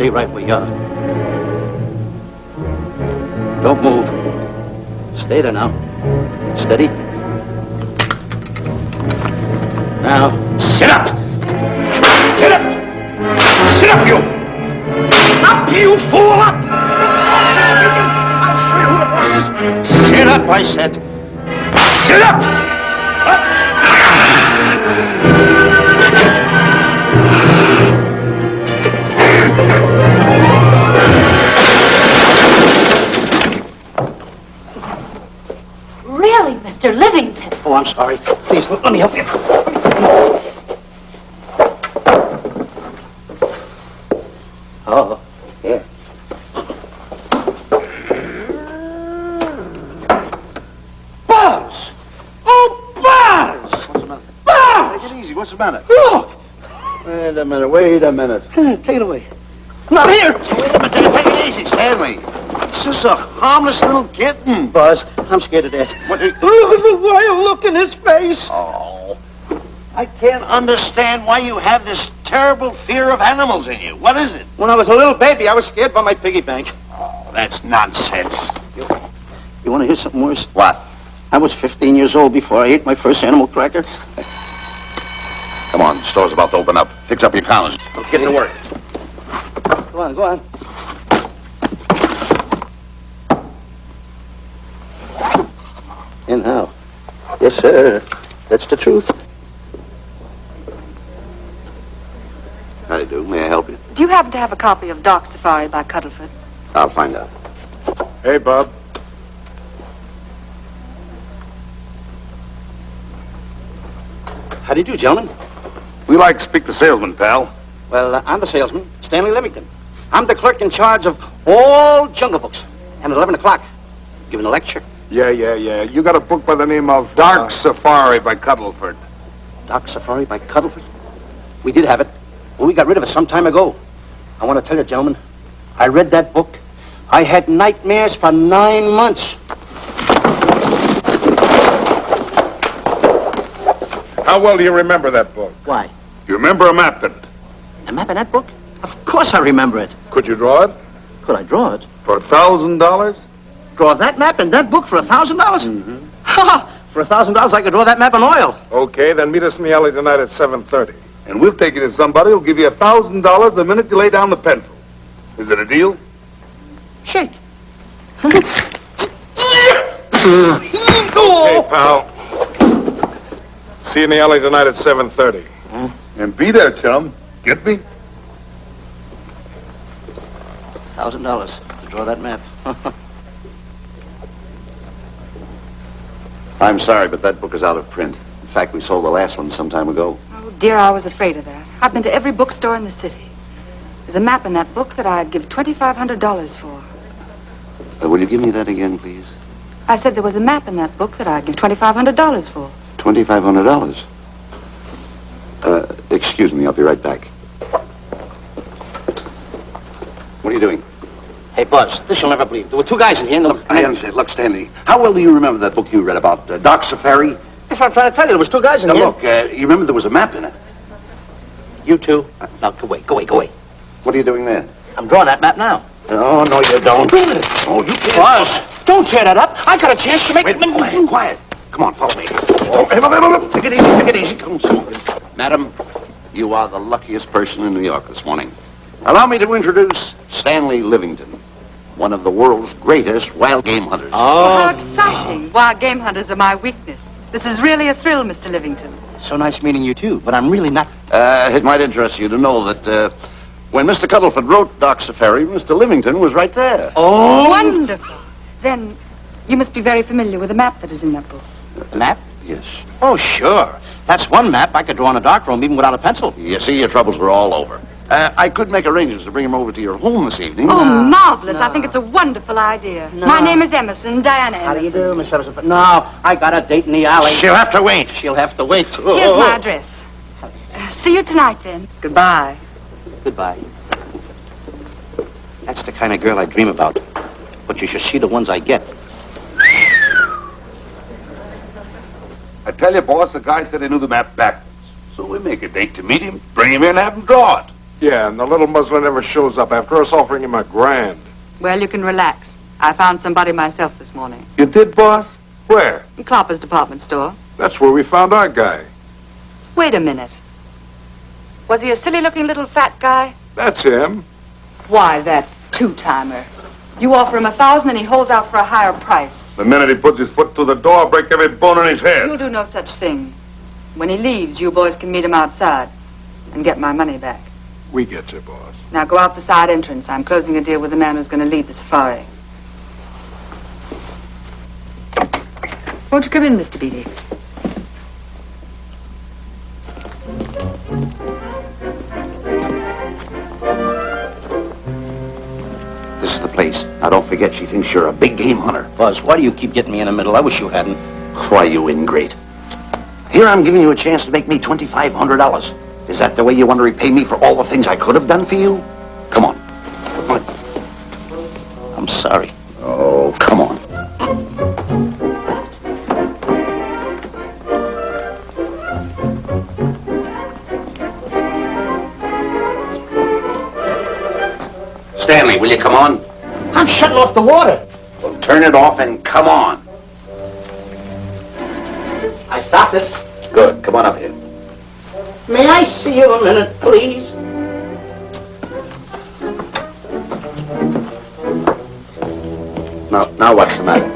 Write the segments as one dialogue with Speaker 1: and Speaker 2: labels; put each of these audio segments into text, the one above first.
Speaker 1: Stay right where you are. Don't move. Stay there now. Steady. Now, sit up! Get up! Sit up, you! Up, you fool, up! I'll show you who the boss is. Sit up, I said. Sit up! Up!
Speaker 2: Really, Mr. Livington?
Speaker 1: Oh, I'm sorry. Please, let me help you. Oh, here. Buzz! Oh, Buzz!
Speaker 3: What's the matter?
Speaker 1: Buzz!
Speaker 3: Take it easy. What's the matter?
Speaker 1: Look!
Speaker 3: Wait a minute.
Speaker 1: Take it away. Not here!
Speaker 3: Wait a minute. Take it easy, Stanley. It's just a harmless little kitten.
Speaker 1: Buzz, I'm scared to death.
Speaker 3: What?
Speaker 1: Look at the wild look in his face.
Speaker 3: Oh. I can't understand why you have this terrible fear of animals in you. What is it?
Speaker 1: When I was a little baby, I was scared by my piggy bank.
Speaker 3: Oh, that's nonsense.
Speaker 1: You want to hear something worse?
Speaker 3: What?
Speaker 1: I was 15 years old before I ate my first animal cracker.
Speaker 3: Come on, the store's about to open up. Fix up your counters. Let's get to work.
Speaker 1: Go on, go on. And how? Yes, sir. That's the truth.
Speaker 3: How do you do? May I help you?
Speaker 2: Do you happen to have a copy of Dark Safari by Cuddlefoot?
Speaker 3: I'll find out.
Speaker 4: Hey, Bob.
Speaker 1: How do you do, gentlemen?
Speaker 4: We like to speak to salesman, pal.
Speaker 1: Well, I'm the salesman, Stanley Livington. I'm the clerk in charge of all Jungle Books. And at 11 o'clock, giving a lecture.
Speaker 4: Yeah. You got a book by the name of Dark Safari by Cuddleford.
Speaker 1: Dark Safari by Cuddlefoot? We did have it, but we got rid of it some time ago. I want to tell you, gentlemen, I read that book. I had nightmares for 9 months.
Speaker 4: How well do you remember that book?
Speaker 1: Why?
Speaker 4: You remember a map in it?
Speaker 1: A map in that book? Of course I remember it.
Speaker 4: Could you draw it?
Speaker 1: Could I draw it?
Speaker 4: For $1,000?
Speaker 1: Draw that map in that book for $1,000? Mm-hmm. Ha! For $1,000, I could draw that map in oil.
Speaker 4: Okay, then meet us in the alley tonight at 7:30. And we'll take you to somebody who'll give you $1,000 the minute you lay down the pencil. Is it a deal?
Speaker 1: Shake.
Speaker 4: Okay, pal. See you in the alley tonight at 7:30. And be there, chum. Get me?
Speaker 1: $1,000 to draw that map.
Speaker 3: I'm sorry, but that book is out of print. In fact, we sold the last one some time ago.
Speaker 2: Oh, dear, I was afraid of that. I've been to every bookstore in the city. There's a map in that book that I'd give $2,500 for.
Speaker 3: Will you give me that again, please?
Speaker 2: I said there was a map in that book that I'd give $2,500 for.
Speaker 3: $2,500. Excuse me, I'll be right back. What are you doing?
Speaker 1: Hey, Buzz, this you'll never believe. There were two guys in here. And
Speaker 3: I understand. Look, Stanley, how well do you remember that book you read about Dark Safari?
Speaker 1: That's what I'm trying to tell you. There was two guys in
Speaker 3: Now,
Speaker 1: here.
Speaker 3: look, you remember there was a map in it.
Speaker 1: You two. Now, go away.
Speaker 3: What are you doing there?
Speaker 1: I'm drawing that map now.
Speaker 3: Oh, no, you don't. Oh, you can't.
Speaker 1: Buzz, don't tear that up. I got a chance to make...
Speaker 3: Wait, quiet. Come on, follow me. Oh, hey, take it easy. Come on. Madam, you are the luckiest person in New York this morning. Allow me to introduce Stanley Livington, one of the world's greatest wild game hunters.
Speaker 2: Oh, how exciting. Wild game hunters are my weakness. This is really a thrill, Mr. Livington.
Speaker 1: So nice meeting you, too. But I'm really not...
Speaker 3: It might interest you to know that when Mr. Cuddleford wrote Dark Safari, Mr. Livington was right there.
Speaker 1: Oh!
Speaker 2: Wonderful. Then you must be very familiar with the map that is in that book.
Speaker 1: The map?
Speaker 3: Yes.
Speaker 1: Oh, sure. That's one map I could draw in a darkroom even without a pencil.
Speaker 3: You see, your troubles were all over. I could make arrangements to bring him over to your home this evening.
Speaker 2: Oh, marvelous. I think it's a wonderful idea.
Speaker 1: No.
Speaker 2: My name is Emerson, Diana Emerson.
Speaker 1: How do you do, Miss Emerson? No, I got a date in the alley.
Speaker 3: She'll have to wait.
Speaker 1: She'll have to wait.
Speaker 2: Here's my address. See you tonight, then. Goodbye.
Speaker 1: Goodbye. That's the kind of girl I dream about. But you should see the ones I get.
Speaker 4: I tell you, boss, the guy said he knew the map backwards. So we make a date to meet him, bring him in, have him draw it. Yeah, and the little muzzler never shows up after us offering him $1,000.
Speaker 2: Well, you can relax. I found somebody myself this morning.
Speaker 4: You did, boss? Where?
Speaker 2: In Clopper's department store.
Speaker 4: That's where we found our guy.
Speaker 2: Wait a minute. Was he a silly-looking little fat guy?
Speaker 4: That's him.
Speaker 2: Why, that two-timer. You offer him $1,000 and he holds out for a higher price.
Speaker 4: The minute he puts his foot through the door, I'll break every bone in his head.
Speaker 2: You'll do no such thing. When he leaves, you boys can meet him outside and get my money back.
Speaker 4: We get you, boss.
Speaker 2: Now go out the side entrance. I'm closing a deal with the man who's going to lead the safari. Won't you come in, Mr. Beatty?
Speaker 3: This is the place. Now, don't forget, she thinks you're a big game hunter.
Speaker 5: Buzz, why do you keep getting me in the middle? I wish you hadn't.
Speaker 3: Why, you ingrate. Here I'm giving you a chance to make me $2,500. Is that the way you want to repay me for all the things I could have done for you? Come on. Come on.
Speaker 5: I'm sorry.
Speaker 3: Oh, come on. Stanley, will you come on?
Speaker 5: I'm shutting off the water.
Speaker 3: Well, turn it off and come on.
Speaker 5: I stopped it.
Speaker 3: Good. Come on up here.
Speaker 5: May I see you a minute, please?
Speaker 3: Now what's the matter?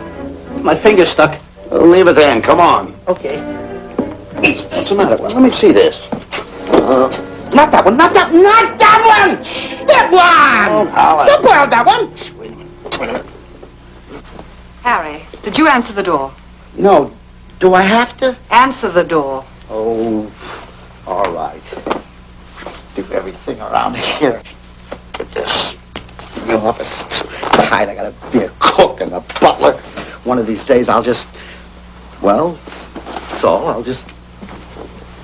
Speaker 5: My finger's stuck.
Speaker 3: Well, leave it then. Come on.
Speaker 5: Okay.
Speaker 3: What's the matter? Well, let me see this.
Speaker 5: Not that one, not that one! That one!
Speaker 3: Oh, Howard.
Speaker 5: Don't boil that one!
Speaker 3: Wait a minute.
Speaker 2: Harry, did you answer the door?
Speaker 5: No. Do I have to?
Speaker 2: Answer the door.
Speaker 5: Oh, all right. Do everything around here. Get this. The office. Hide, I gotta be a cook and a butler. One of these days I'll just, well, that's all. I'll just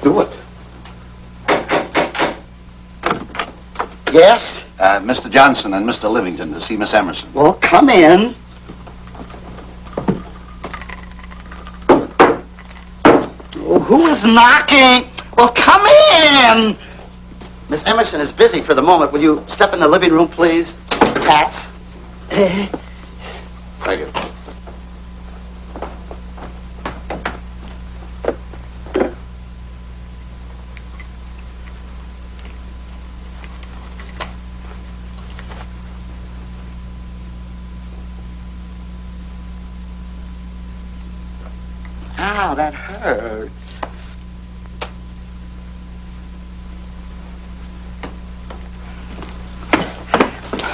Speaker 5: do it. Yes?
Speaker 3: Mr. Johnson and Mr. Livington to see Miss Emerson.
Speaker 5: Well, come in. Oh, who is knocking? Well, come in. Miss Emerson is busy for the moment. Will you step in the living room, please? Pats.
Speaker 3: Thank you.
Speaker 5: Ow, that hurts.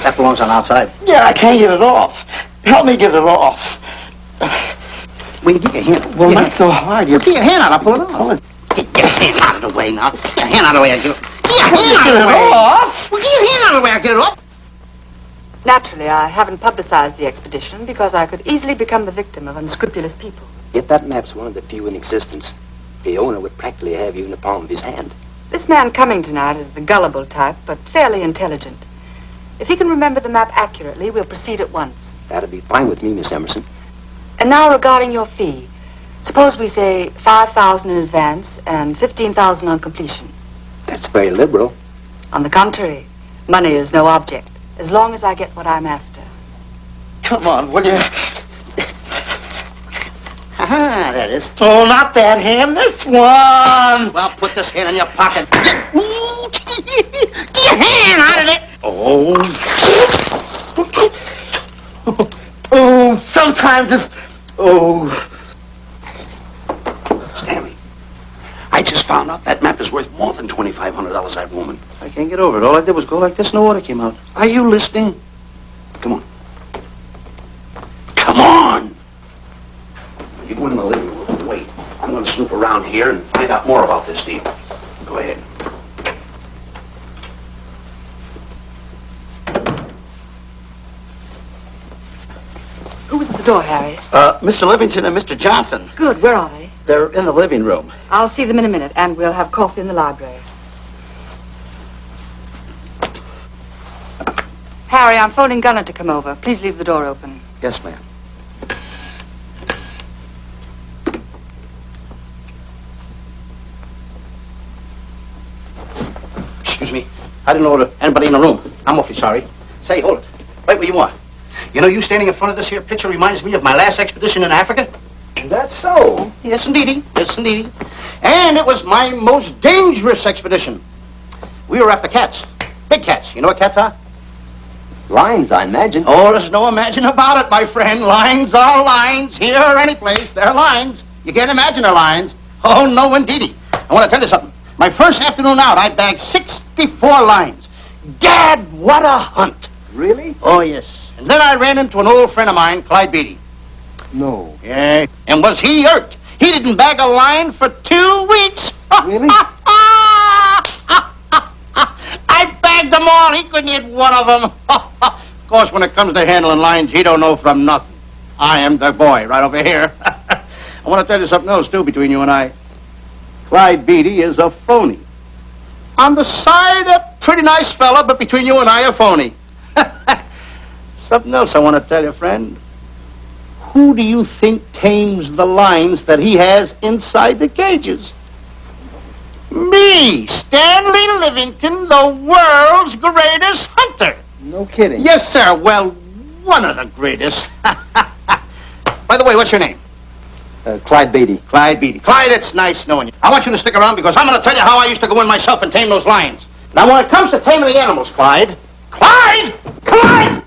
Speaker 5: That belongs on outside. Yeah, I can't get it off. Help me get it off. Well, you get your hand. Well, not so hard. You get your hand out. I'll pull it off. Get your hand out of the way now. Get your hand out of the way. Get your hand out of the way. Well, get your hand out of the way. I'll get it off.
Speaker 2: Naturally, I haven't publicized the expedition because I could easily become the victim of unscrupulous people.
Speaker 6: Yet that map's one of the few in existence. The owner would practically have you in the palm of his hand.
Speaker 2: This man coming tonight is the gullible type, but fairly intelligent. If he can remember the map accurately, we'll proceed at once.
Speaker 6: That'd be fine with me, Miss Emerson.
Speaker 2: And now regarding your fee. Suppose we say $5,000 in advance and $15,000 on completion.
Speaker 6: That's very liberal.
Speaker 2: On the contrary, money is no object, as long as I get what I'm after.
Speaker 5: Come on, will you? Ah, that is. Oh, not that hand, this one. Well, put this hand in your pocket. Get your hand out of it. Oh. Oh, sometimes if... Oh.
Speaker 3: Stanley, I just found out that map is worth more than $2,500, that woman.
Speaker 5: I can't get over it. All I did was go like this and the water came out.
Speaker 3: Are you listening? Come on. Come on! You go in the living room and wait. I'm going to snoop around here and find out more about this deal. Go ahead.
Speaker 2: Who was at the door, Harry?
Speaker 5: Mr. Livington and Mr. Johnson.
Speaker 2: Good, where are they?
Speaker 5: They're in the living room.
Speaker 2: I'll see them in a minute, and we'll have coffee in the library. Harry, I'm phoning Gunner to come over. Please leave the door open.
Speaker 5: Yes, ma'am.
Speaker 6: Excuse me.
Speaker 5: I didn't know anybody in the room. I'm awfully sorry. Say, hold it. Right where you are. You know, you standing in front of this here picture reminds me of my last expedition in Africa.
Speaker 6: That's so.
Speaker 5: Yes, indeedy. Yes, indeedy. And it was my most dangerous expedition. We were after cats. Big cats. You know what cats are?
Speaker 6: Lions, I imagine.
Speaker 5: Oh, there's no imagine about it, my friend. Lines are lines. Here or any place, they're lines. You can't imagine they're lines. Oh, no, indeedy. I want to tell you something. My first afternoon out, I bagged 64 lines. Gad, what a hunt.
Speaker 6: Really?
Speaker 5: Oh, yes. And then I ran into an old friend of mine, Clyde Beatty.
Speaker 6: No.
Speaker 5: Yeah. And was he hurt? He didn't bag a line for 2 weeks.
Speaker 6: Really?
Speaker 5: I bagged them all. He couldn't hit one of them. Of course, when it comes to handling lines, he don't know from nothing. I am the boy right over here. I want to tell you something else, too, between you and I. Clyde Beatty is a phony. On the side, a pretty nice fella, but between you and I, a phony. Something else I want to tell you, friend. Who do you think tames the lines that he has inside the cages? Me, Stanley Livington, the world's greatest hunter.
Speaker 6: No kidding.
Speaker 5: Yes, sir. Well, one of the greatest. By the way, what's your name?
Speaker 6: Clyde Beatty.
Speaker 5: Clyde Beatty. Clyde, it's nice knowing you. I want you to stick around because I'm going to tell you how I used to go in myself and tame those lions. Now, when it comes to taming the animals, Clyde... Clyde! Clyde!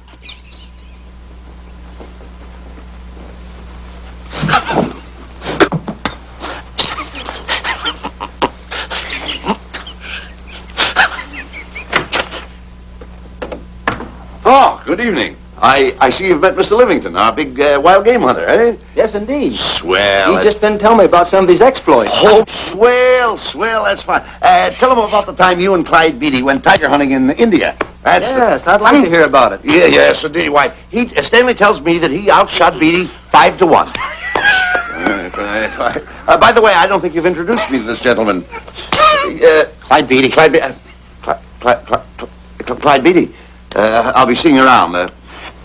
Speaker 3: Oh, good evening. I see you've met Mr. Livington, our big wild game hunter, eh?
Speaker 6: Yes, indeed.
Speaker 3: Swell.
Speaker 6: He's just been telling me about some of his exploits.
Speaker 3: Oh, swell, that's fine. Tell him about the time you and Clyde Beatty went tiger hunting in India.
Speaker 6: Yes, I'd like to hear about it.
Speaker 3: Yes, indeed. Why, Stanley tells me that he outshot Beatty 5-1. By the way, I don't think you've introduced me to this gentleman.
Speaker 5: Clyde Beatty.
Speaker 3: Clyde Beatty. I'll be seeing you around.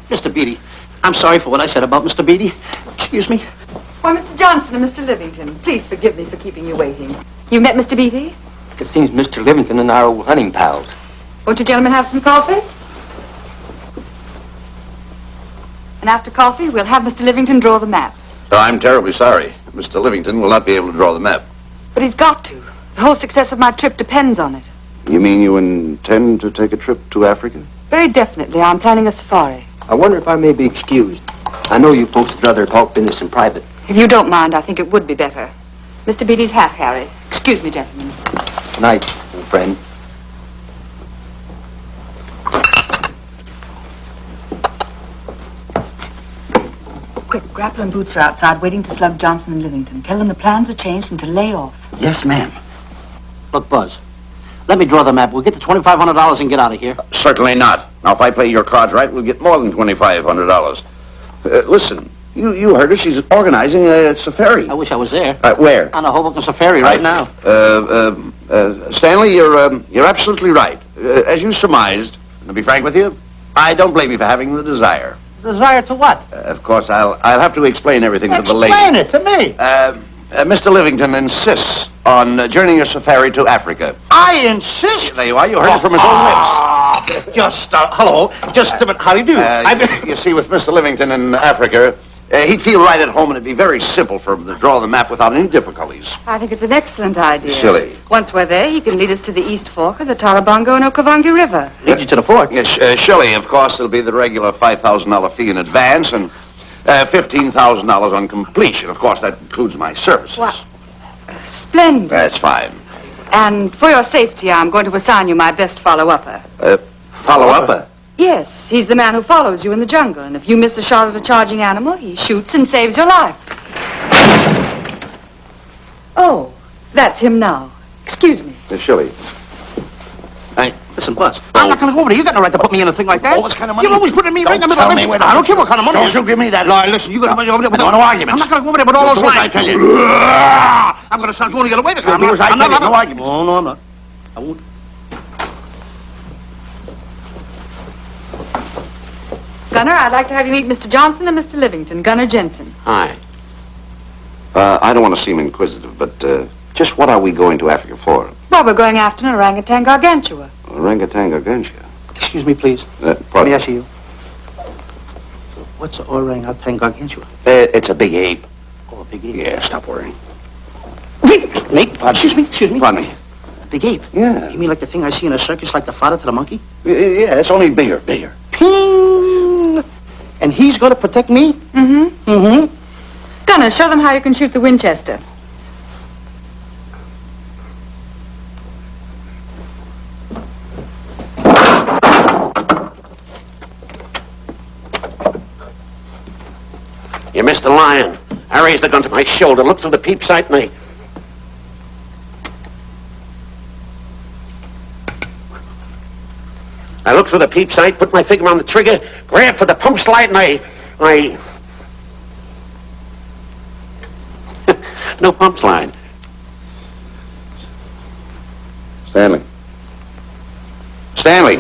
Speaker 5: Mr. Beatty, I'm sorry for what I said about Mr. Beatty. Excuse me.
Speaker 2: Why, Mr. Johnson and Mr. Livington, please forgive me for keeping you waiting. You met Mr. Beatty?
Speaker 6: It seems Mr. Livington and I are old hunting pals.
Speaker 2: Won't you gentlemen have some coffee? And after coffee, we'll have Mr. Livington draw the map.
Speaker 3: I'm terribly sorry. Mr. Livington will not be able to draw the map.
Speaker 2: But he's got to. The whole success of my trip depends on it.
Speaker 3: You mean you intend to take a trip to Africa?
Speaker 2: Very definitely. I'm planning a safari.
Speaker 6: I wonder if I may be excused. I know you folks would rather talk business in private.
Speaker 2: If you don't mind, I think it would be better. Mr. Beatty's hat, Harry. Excuse me, gentlemen.
Speaker 6: Good night, old friend.
Speaker 2: Quick, Grapple and Boots are outside waiting to slug Johnson and Livington. Tell them the plans are changed and to lay off.
Speaker 5: Yes, ma'am. Look, Buzz, let me draw the map. We'll get the $2,500 and get out of here.
Speaker 3: Certainly not. Now, if I play your cards right, we'll get more than $2,500. Listen, you heard her. She's organizing a safari.
Speaker 5: I wish I was there.
Speaker 3: Where?
Speaker 5: On a Hoboken safari right now.
Speaker 3: Stanley, you're absolutely right. As you surmised, to be frank with you, I don't blame you for having the desire.
Speaker 5: Desire to what?
Speaker 3: Of course, I'll have to explain everything to the lady.
Speaker 5: Explain it to me.
Speaker 3: Mr. Livington insists on journeying a safari to Africa.
Speaker 5: I insist.
Speaker 3: There you are. You heard it from his own lips.
Speaker 5: Hello. Just a minute. How do you do?
Speaker 3: You see, with Mr. Livington in Africa, he'd feel right at home, and it'd be very simple for him to draw the map without any difficulties.
Speaker 2: I think it's an excellent idea.
Speaker 3: Silly.
Speaker 2: Once we're there, he can lead us to the East Fork of the Tarabongo and Okavango River.
Speaker 5: Lead you to the fort.
Speaker 3: Yes, Shelley, of course, there'll be the regular $5,000 fee in advance and $15,000 on completion. Of course, that includes my services.
Speaker 2: What? Splendid.
Speaker 3: That's fine.
Speaker 2: And for your safety, I'm going to assign you my best follow-upper.
Speaker 3: Follow-up?
Speaker 2: Yes, he's the man who follows you in the jungle, and if you miss a shot at a charging animal, he shoots and saves your life. Oh, that's him now. Excuse me.
Speaker 3: Shelley.
Speaker 5: Hey, listen, Buzz. I'm not going to go over there. You got no right to put me in a thing like that.
Speaker 3: Oh, what kind of money?
Speaker 5: You're always putting me right in the middle of it. I don't care what kind of money.
Speaker 3: Don't you give me that.
Speaker 5: No, listen, you got to put me over there with
Speaker 3: No arguments.
Speaker 5: I'm not going to go over there with all those
Speaker 3: Do as
Speaker 5: lines.
Speaker 3: I tell you.
Speaker 5: I'm going to start going the other way.
Speaker 3: Do as I tell you. No arguments.
Speaker 5: Oh, no, I'm not. I won't.
Speaker 2: Gunner, I'd like to have you meet Mr. Johnson and Mr. Livington, Gunner Jensen.
Speaker 3: Hi. I don't want to seem inquisitive, but just what are we going to Africa for?
Speaker 2: Well, we're going after an orangutan gargantua.
Speaker 3: Orangutan against you.
Speaker 5: Excuse me, please.
Speaker 3: Pardon?
Speaker 5: May I see you? What's orangutan gargantua?
Speaker 3: It's a big ape.
Speaker 5: Oh, a big ape.
Speaker 3: Yeah, stop worrying.
Speaker 5: Nick, excuse me.
Speaker 3: Pardon me.
Speaker 5: A big ape?
Speaker 3: Yeah.
Speaker 5: You mean like the thing I see in a circus, like the fodder to the monkey?
Speaker 3: Yeah, it's only bigger.
Speaker 5: Ping! And he's going to protect me?
Speaker 2: Mm-hmm. Gunner, show them how you can shoot the Winchester.
Speaker 7: You missed the lion. I raised the gun to my shoulder, looked through the peep sight, and I looked through the peep sight, put my finger on the trigger, grabbed for the pump slide, and I... No pump slide.
Speaker 3: Stanley. Stanley!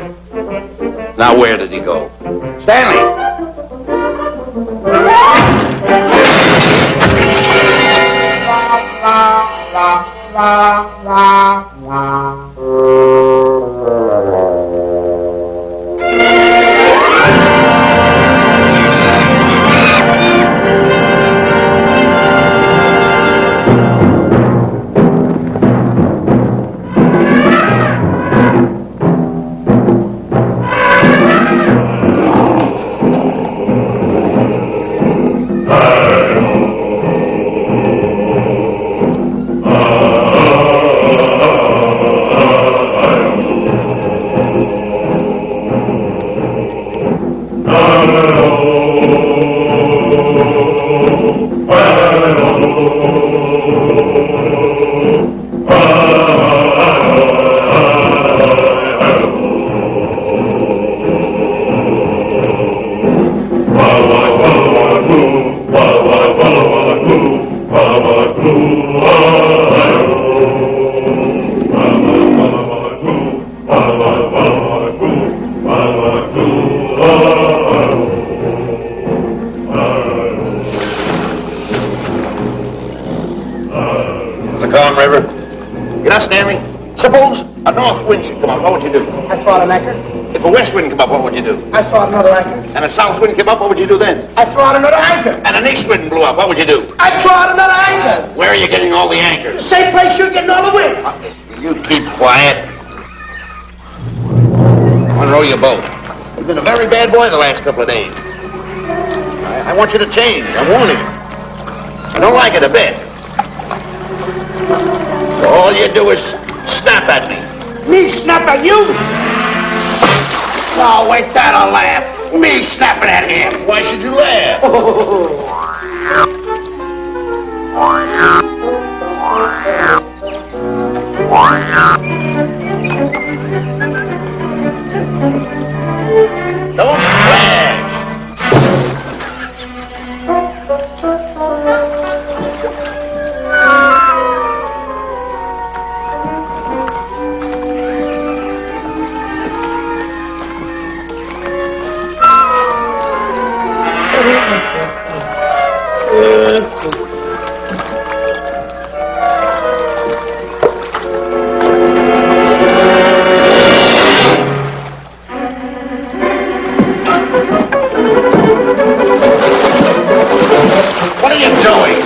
Speaker 3: Now where did he go? Stanley! Suppose a north wind should come up, what would you do?
Speaker 5: I throw out an anchor.
Speaker 3: If a west wind come up, what would you do?
Speaker 5: I throw out another anchor.
Speaker 3: And a south wind came up, what would you do then?
Speaker 5: I throw out another anchor.
Speaker 3: And an east wind blew up, what would you do?
Speaker 5: I throw out another anchor.
Speaker 3: Where are you getting all the anchors?
Speaker 5: Same place you're getting all the wind.
Speaker 3: You keep quiet. Unrow your boat. You've been a very bad boy the last couple of days. I want you to change. I'm warning you. I don't like it a bit. So all you do is snap at me.
Speaker 5: Me snap at you?
Speaker 3: Oh, wait, that'll laugh. Me snapping at him. Why should you laugh? Don't splash. What are you doing?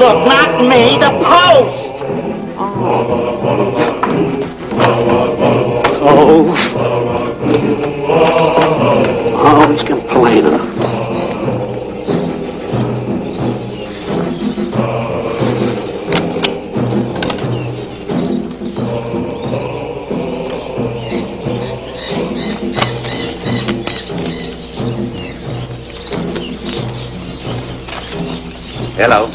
Speaker 5: Look, not me, the post!
Speaker 7: Oh, he's complaining.
Speaker 3: Hello.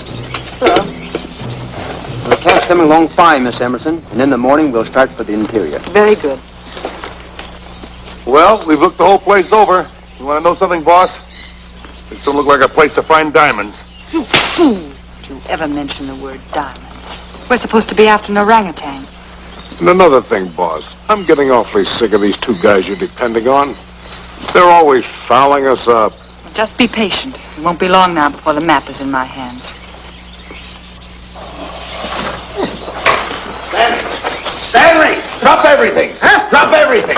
Speaker 6: We'll cast them along fine, Miss Emerson, and in the morning we'll start for the interior.
Speaker 2: Very good.
Speaker 4: Well, we've looked the whole place over. You want to know something, boss? This don't look like a place to find diamonds.
Speaker 2: You fool! Don't you ever mention the word diamonds. We're supposed to be after an orangutan.
Speaker 4: And another thing, boss. I'm getting awfully sick of these two guys you're depending on. They're always fouling us up.
Speaker 2: Just be patient. It won't be long now before the map is in my hands.
Speaker 3: Stanley! Drop everything! Huh? Drop everything!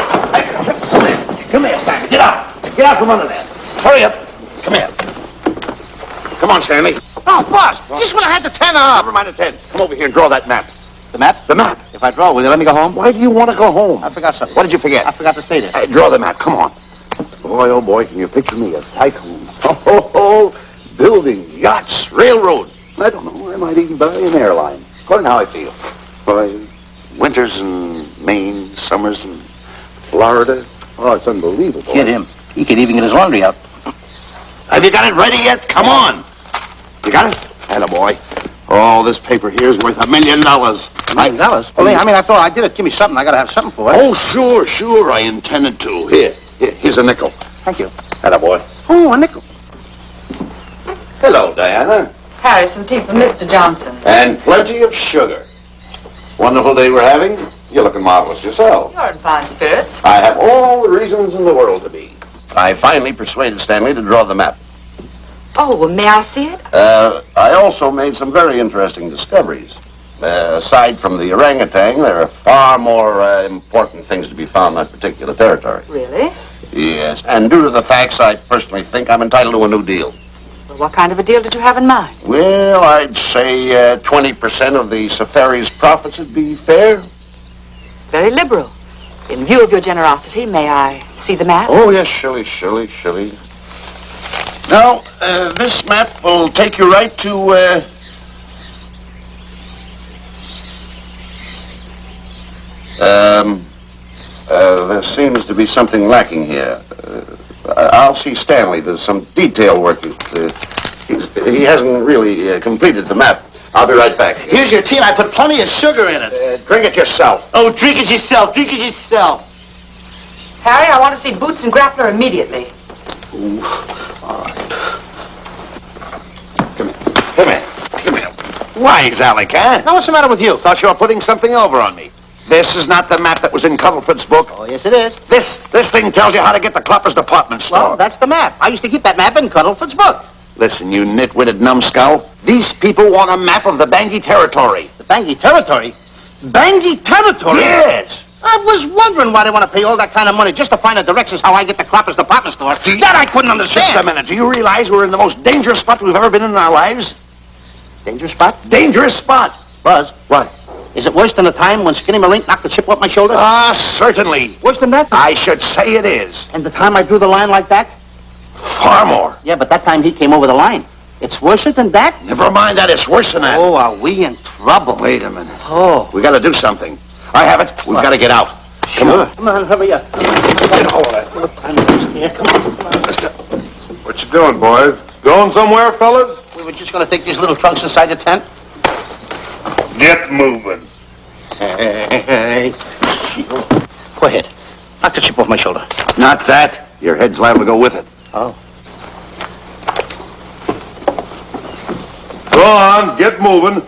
Speaker 3: Come here, Stanley. Get out! Get out from under there. Hurry up. Come here. Come on, Stanley.
Speaker 5: Oh, boss, just when I had the 10 up.
Speaker 3: Never mind the 10. Come over here and draw that map.
Speaker 5: The map?
Speaker 3: The map.
Speaker 5: If I draw, will you let me go home?
Speaker 3: Why do you want to go home?
Speaker 5: I forgot something.
Speaker 3: What did you forget?
Speaker 5: I forgot to state it.
Speaker 3: Hey, draw the map. Come on. Boy, oh boy, can you picture me a tycoon? Oh, building yachts, railroads. I don't know. I might even buy an airline. According to how I feel. Boy, winters in Maine, summers in Florida. Oh, it's unbelievable.
Speaker 5: Kid him. He could even get his laundry out.
Speaker 3: Have you got it ready yet? Come on. You got it? Attaboy. Oh, this paper here is worth $1 million.
Speaker 5: $1 million? Well, I mean, after all, I did it. Give me something. I got to have something for it.
Speaker 3: Oh, sure. I intended to. Here's a nickel.
Speaker 5: Thank you.
Speaker 3: Attaboy.
Speaker 5: Oh, a nickel.
Speaker 3: Hello, Diana.
Speaker 2: Harry, some tea for Mr. Johnson.
Speaker 3: And plenty of sugar. Wonderful day we're having. You're looking marvelous yourself.
Speaker 2: You're in fine spirits.
Speaker 3: I have all the reasons in the world to be. I finally persuaded Stanley to draw the map.
Speaker 2: Oh, well, may I see it?
Speaker 3: I also made some very interesting discoveries. Aside from the orangutan, there are far more important things to be found in that particular territory.
Speaker 2: Really?
Speaker 3: Yes, and due to the facts, I personally think I'm entitled to a new deal.
Speaker 2: Well, what kind of a deal did you have in mind?
Speaker 3: Well, I'd say 20% of the safari's profits would be fair.
Speaker 2: Very liberal. In view of your generosity, may I see the map?
Speaker 3: Oh, yes, Shirley. Now, this map will take you right to, there seems to be something lacking here. I'll see Stanley. There's some detail work. He hasn't really completed the map. I'll be right back.
Speaker 5: Here's your tea, and I put plenty of sugar in it.
Speaker 3: Drink it yourself.
Speaker 5: Oh, drink it yourself. Drink it yourself.
Speaker 2: Harry, I want to see Boots and Grappler immediately.
Speaker 3: Ooh, all right. Come here. Why, Zalek, huh?
Speaker 5: Now, what's the matter with you?
Speaker 3: Thought you were putting something over on me. This is not the map that was in Cuddlefoot's book.
Speaker 5: Oh, yes, it is.
Speaker 3: This thing tells you how to get to Clopper's department store.
Speaker 5: Well, that's the map. I used to keep that map in Cuddlefoot's book.
Speaker 3: Listen, you nit-witted numbskull. These people want a map of the Bangui territory.
Speaker 5: The Bangui territory? Bangui territory?
Speaker 3: Yes.
Speaker 5: I was wondering why they want to pay all that kind of money just to find the directions how I get to Clopper's department store. That I couldn't understand.
Speaker 3: Just a minute. Do you realize we're in the most dangerous spot we've ever been in our lives?
Speaker 5: Dangerous spot?
Speaker 3: Dangerous spot.
Speaker 5: Buzz.
Speaker 3: What?
Speaker 5: Is it worse than the time when Skinny Marink knocked the chip off my shoulder?
Speaker 3: Ah, certainly.
Speaker 5: Worse than that?
Speaker 3: I should say it is.
Speaker 5: And the time I drew the line like that?
Speaker 3: Far more.
Speaker 5: Yeah, but that time he came over the line. It's worse than that?
Speaker 3: Never mind that. It's worse than that.
Speaker 5: Oh, are we in trouble?
Speaker 3: Wait a minute.
Speaker 5: Oh.
Speaker 3: We got to do something. I have it. We've got to get out. Come on.
Speaker 5: Come on, hurry up.
Speaker 3: Get hold of it.
Speaker 5: Come on.
Speaker 3: Let's go.
Speaker 4: What you doing, boys? Going somewhere, fellas?
Speaker 5: We were just going to take these little trunks inside the tent.
Speaker 4: Get moving.
Speaker 5: Hey. Go ahead. Knock the chip off my shoulder.
Speaker 3: Not that. Your head's liable to go with it.
Speaker 5: Oh.
Speaker 4: Go on, get moving.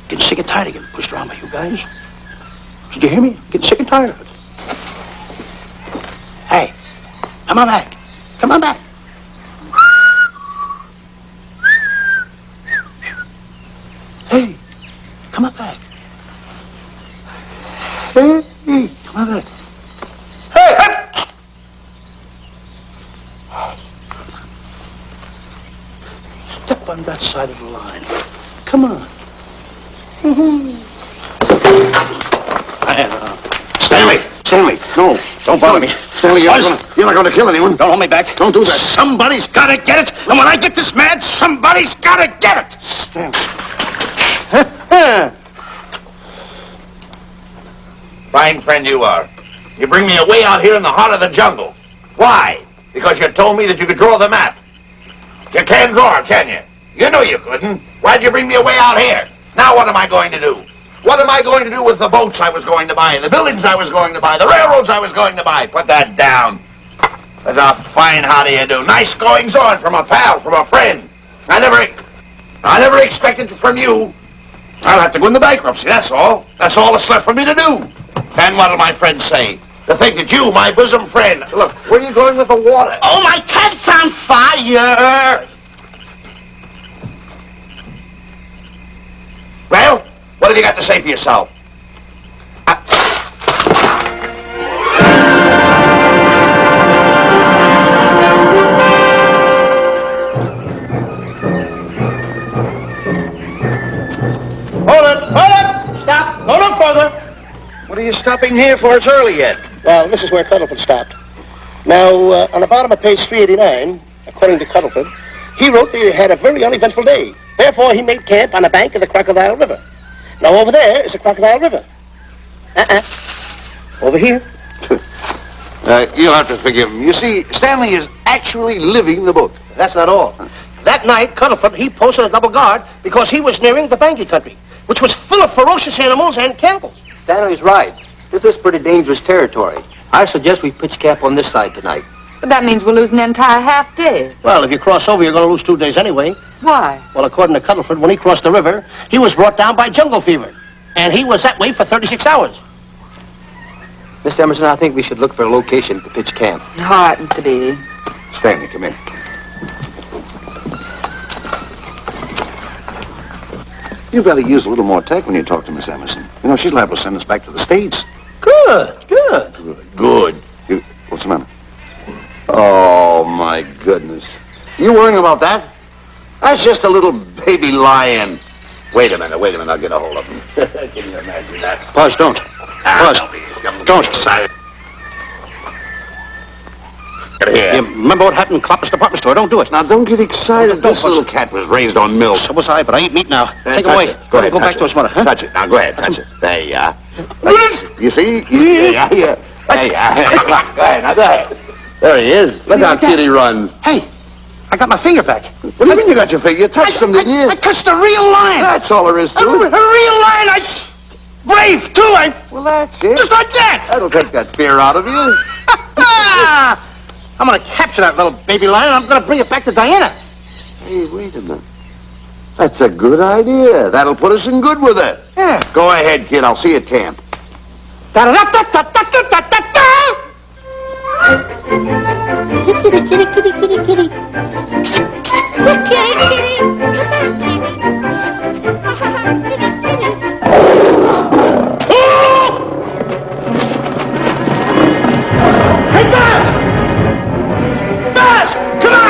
Speaker 5: Getting sick and tired of getting pushed around by you guys. Did you hear me? Getting sick and tired of it. Hey, come on back. Come on back. Hey, come on back. Hey, come on back. Hey, hey! Step on that side of the line. Come on.
Speaker 3: Stanley, no. Don't bother me. Stanley, you're not going to kill anyone.
Speaker 5: Don't hold me back.
Speaker 3: Don't do that.
Speaker 5: Somebody's got to get it. And when I get this mad, somebody's got to get it.
Speaker 3: Stanley. Fine friend you are. You bring me away out here in the heart of the jungle. Why? Because you told me that you could draw the map. You can't draw, can you? You know you couldn't. Why'd you bring me away out here? Now what am I going to do? What am I going to do with the boats I was going to buy, the buildings I was going to buy, the railroads I was going to buy? Put that down. That's a fine how do you do. Nice goings on from a pal, from a friend. I never expected from you. I'll have to go into bankruptcy, that's all. That's all that's left for me to do. And what'll my friends say? To think that you, my bosom friend... Look, where are you going with the water?
Speaker 5: Oh, my cat's on fire!
Speaker 3: Well, what have you got to say for yourself?
Speaker 5: Hold it! Stop! Go no further!
Speaker 3: What are you stopping here for? It's early yet.
Speaker 8: Well, this is where Cuddlefoot stopped. Now, on the bottom of page 389, according to Cuddlefoot, he wrote that he had a very uneventful day. Therefore, he made camp on the bank of the Crocodile River. Now, over there is the Crocodile River. Over here.
Speaker 3: You'll have to forgive him. You see, Stanley is actually living the book.
Speaker 8: That's not all. That night, Cuddlefoot, he posted a double guard because he was nearing the Bangi country, which was full of ferocious animals and cannibals.
Speaker 6: Stanley's right. This is pretty dangerous territory. I suggest we pitch camp on this side tonight.
Speaker 2: But that means we'll lose an entire half day.
Speaker 8: Well, if you cross over, you're going to lose 2 days anyway.
Speaker 2: Why?
Speaker 8: Well, according to Cuddlefoot, when he crossed the river, he was brought down by jungle fever. And he was that way for 36 hours.
Speaker 6: Miss Emerson, I think we should look for a location to pitch camp.
Speaker 2: All right, Mr. Beatty.
Speaker 3: Stanley, come in. You better use a little more tact when you talk to Miss Emerson. You know, she's liable to send us back to the States.
Speaker 8: Good.
Speaker 3: Good. What's the matter? Oh, my goodness. You worrying about that? That's just a little baby lion. Wait a minute, I'll get a hold of him. Can you imagine that?
Speaker 7: Buzz, don't. Buzz, don't.
Speaker 3: Excited. Get here.
Speaker 7: You remember what happened in Cloppers department store? Don't do it.
Speaker 3: Now, don't get excited.
Speaker 7: Don't,
Speaker 3: This little cat was raised on milk.
Speaker 7: So was I, but I eat meat now. Take him
Speaker 3: touch
Speaker 7: away.
Speaker 3: it. Go ahead,
Speaker 7: Go
Speaker 3: touch
Speaker 7: back to
Speaker 3: it.
Speaker 7: his mother, huh?
Speaker 3: Touch it. Now, go ahead, touch it. There you are. You see? Yeah. There you are. Come on, go ahead, now go ahead. There he is. Look how cute he runs.
Speaker 8: Hey, I got my finger back.
Speaker 3: What do you mean you got your finger? You touched him, didn't you?
Speaker 8: I touched a real lion.
Speaker 3: That's all there is to
Speaker 8: A real
Speaker 3: it.
Speaker 8: lion. Brave, too.
Speaker 3: Well, that's it.
Speaker 8: Just like that.
Speaker 3: That'll take that fear out of you.
Speaker 8: I'm going to capture that little baby lion. I'm going to bring it back to Diana.
Speaker 3: Hey, wait a minute. That's a good idea. That'll put us in good with her.
Speaker 8: Yeah.
Speaker 3: Go ahead, kid. I'll see you at camp.
Speaker 9: Kitty, kitty, kitty, kitty, kitty. Look, kitty, kitty. Come on, kitty. Kitty, kitty.
Speaker 8: Hey, Buzz! Buzz! Come on!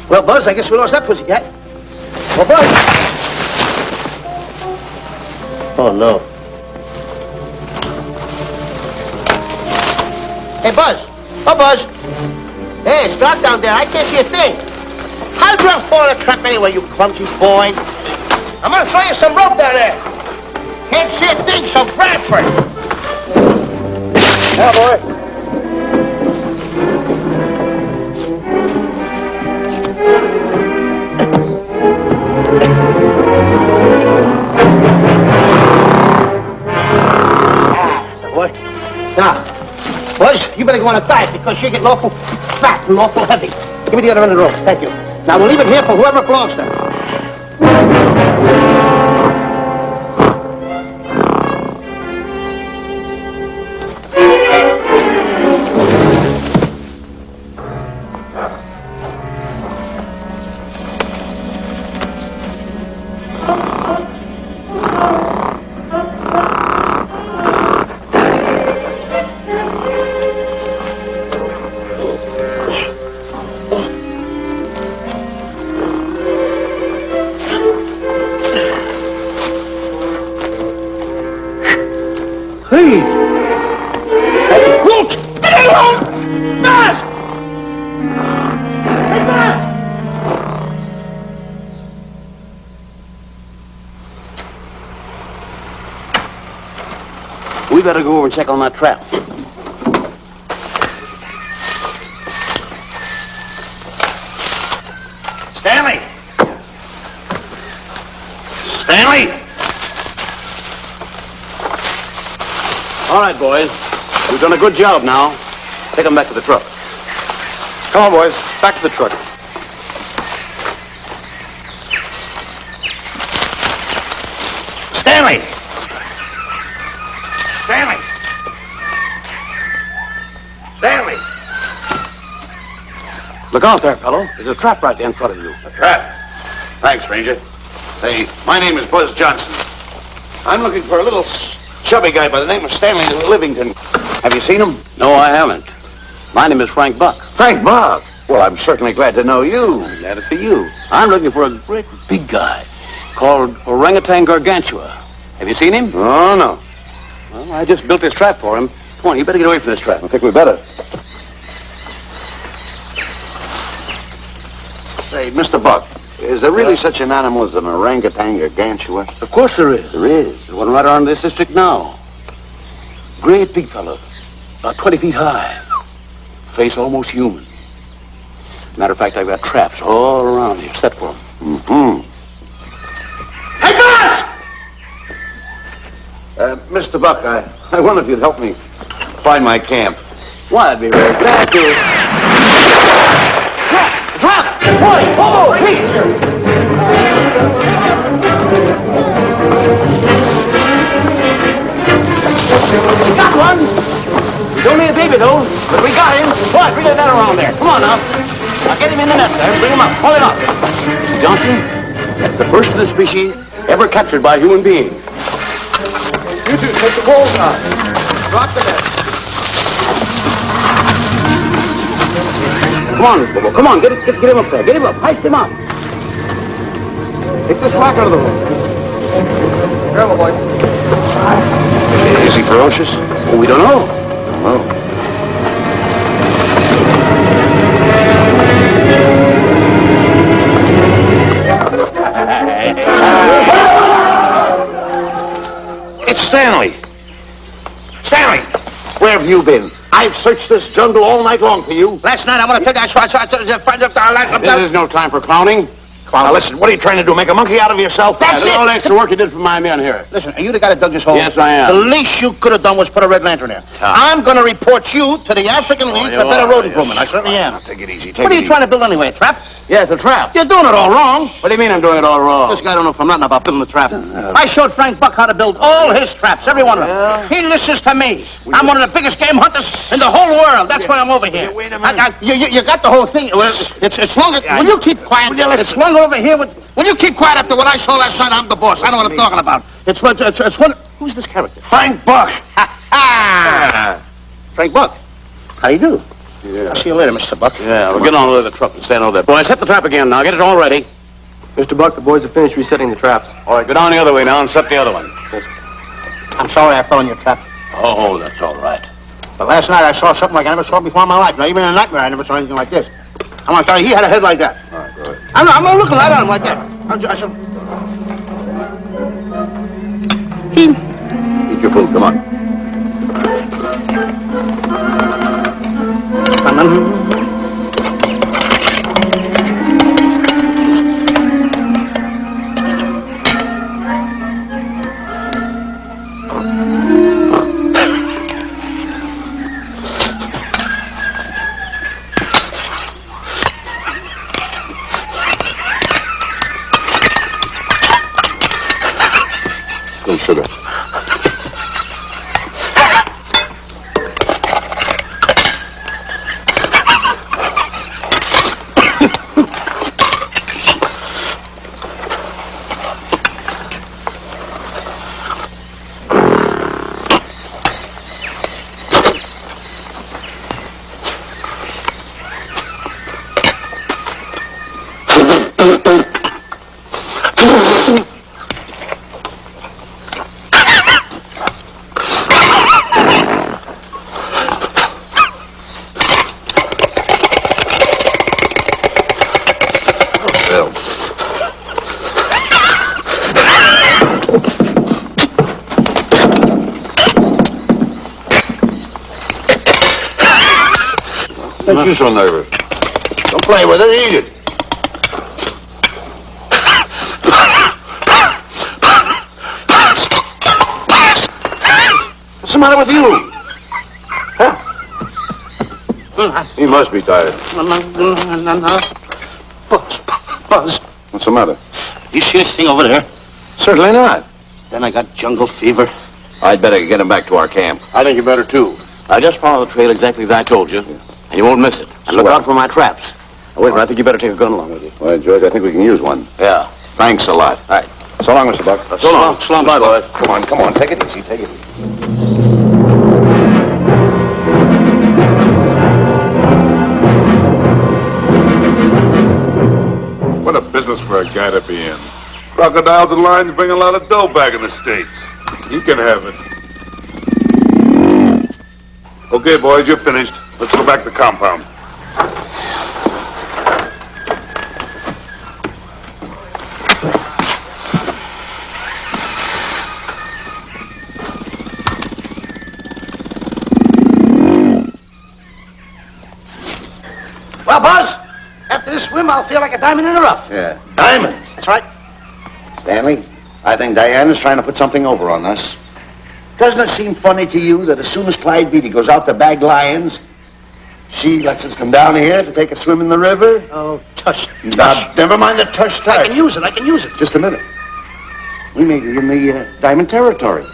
Speaker 8: Well, Buzz, I guess we lost that pussycat. Well, Buzz. Oh, no. Hey, Buzz. Oh, Buzz. Hey, it's dark down there. I can't see a thing. How'd you fall in a trap anyway, you clumsy boy? I'm gonna throw you some rope down there. Can't see a thing, so grab for it. Yeah, boy. Boy. Now, Buzz, you better go on a diet because you're getting awful fat and awful heavy. Give me the other end of the rope. Thank you. Now, we'll leave it here for whoever it belongs to.
Speaker 1: Colt! Get it alone! Mask! Hey, Mask!
Speaker 7: We better go over and check on that trap.
Speaker 3: Stanley! Stanley!
Speaker 7: All right, boys. We've done a good job now. Take them back to the truck.
Speaker 4: Come on, boys. Back to the truck.
Speaker 3: Stanley! Stanley! Stanley!
Speaker 7: Look out there, fellow. There's a trap right there in front of you.
Speaker 3: A trap? Thanks, stranger. Hey, my name is Buzz Johnson. I'm looking for a little chubby guy by the name of Stanley Livington. Have you seen him?
Speaker 7: No, I haven't. My name is Frank Buck.
Speaker 3: Frank Buck? Well, I'm certainly glad to know you.
Speaker 7: I'm glad to see you. I'm looking for a great big guy called orangutan gargantua. Have you seen him?
Speaker 3: Oh, no.
Speaker 7: Well, I just built this trap for him. Come on, you better get away from this trap.
Speaker 3: I think we better. Say, Mr. Buck, is there really such an animal as an orangutan gargantua?
Speaker 7: Of course there is.
Speaker 3: There is.
Speaker 7: There's one right around this district now. Great big fellow. About 20 feet high. Face almost human. Matter of fact, I've got traps all around here set for him.
Speaker 3: Mm-hmm. Hey, Buzz! Mr. Buck, I wonder if you'd help me find my camp.
Speaker 7: Why, I'd be very glad to. Trap! Boy! Oh, please! Got one! He's only a baby, though, but we got him. Boy, bring that around there. Come on now. Now get him in the net there. Bring him up. Hold him up. Johnson, that's the first of the species ever captured by a human being.
Speaker 4: You two, take the poles out. Drop the net.
Speaker 7: Come on, Bobo. Come on. Get him up there. Get him up. Heist him up.
Speaker 4: Take the slack out of the rope. Careful, boy.
Speaker 3: Is he ferocious?
Speaker 7: Oh, we don't know.
Speaker 3: No. It's Stanley. Stanley, where have you been? I've searched this jungle all night long for you.
Speaker 8: Last night I want to take that shot.
Speaker 7: This is no time for clowning.
Speaker 3: Now listen, what are you trying to do? Make a monkey out of yourself?
Speaker 8: That's
Speaker 7: All
Speaker 8: it.
Speaker 7: the extra work you did for my men here.
Speaker 8: Listen, are you the guy that dug this hole?
Speaker 7: Yes, I am.
Speaker 8: The least you could have done was put a red lantern there. I'm going to report you to the African League for better road improvement. I certainly am.
Speaker 3: Take it easy.
Speaker 8: What are you trying to build anyway, a trap?
Speaker 7: Yes, a trap.
Speaker 8: You're doing it all wrong.
Speaker 7: What do you mean I'm doing it all wrong?
Speaker 8: This guy don't know from nothing about building a trap. I showed Frank Buck how to build all his traps, every one of them. He listens to me. I'm one of the biggest game hunters in the whole world. That's why I'm over here.
Speaker 3: Wait a minute.
Speaker 8: You got the whole thing. Well, it's long. Will you keep quiet? It's long over here. Will you keep quiet after what I saw last night? I'm the boss. I know what I'm talking about. It's one. Who's this character?
Speaker 3: Frank Buck.
Speaker 8: Frank Buck. How do you do?
Speaker 7: Yeah.
Speaker 8: I'll see you later, Mr. Buck.
Speaker 7: Yeah, we'll get on with the truck and stand over there. Boys, set the trap again now. Get it all ready.
Speaker 6: Mr. Buck, the boys have finished resetting the traps.
Speaker 7: All right, go down the other way now and set the other one.
Speaker 8: I'm sorry I fell in your trap.
Speaker 7: Oh, that's all right.
Speaker 8: But last night I saw something like I never saw before in my life. Not even in a nightmare I never saw anything like this. I'm not sorry. He had a head like that.
Speaker 7: All right, go ahead.
Speaker 8: I'm not looking right at him like that.
Speaker 3: Eat your food. Come on. Some sugar. Makes you so nervous? Don't play with it, eat it. What's the matter with you? Huh? He must be tired.
Speaker 6: Buzz,
Speaker 3: What's the matter?
Speaker 6: you see this thing over there?
Speaker 3: Certainly not.
Speaker 6: Then I got jungle fever.
Speaker 3: I'd better get him back to our camp.
Speaker 7: I think you better, too. I just follow the trail exactly as I told you, and you won't miss it. And look out for my traps. Oh, wait, but I think you better take a gun along with you.
Speaker 3: Well, George, I think we can use one.
Speaker 7: Yeah.
Speaker 3: Thanks a lot.
Speaker 7: All right.
Speaker 3: So long, Mr. Buck.
Speaker 7: So long. So long, bye, boys.
Speaker 3: Come on. Take it easy. Take it easy.
Speaker 4: What a business for a guy to be in. Crocodiles and lions bring a lot of dough back in the States. You can have it. Okay, boys, you're finished. Let's go back to the compound.
Speaker 8: Well, Buzz, after this swim, I'll feel like a diamond in the rough.
Speaker 3: Yeah.
Speaker 8: Diamond. That's right.
Speaker 3: Stanley, I think Diana's trying to put something over on us. Doesn't it seem funny to you that as soon as Clyde Beatty goes out to bag lions, she lets us come down here to take a swim in the river?
Speaker 8: Oh, tush.
Speaker 3: Now, never mind the tush
Speaker 8: I
Speaker 3: tush.
Speaker 8: can use it.
Speaker 3: Just a minute. We may be in the diamond territory.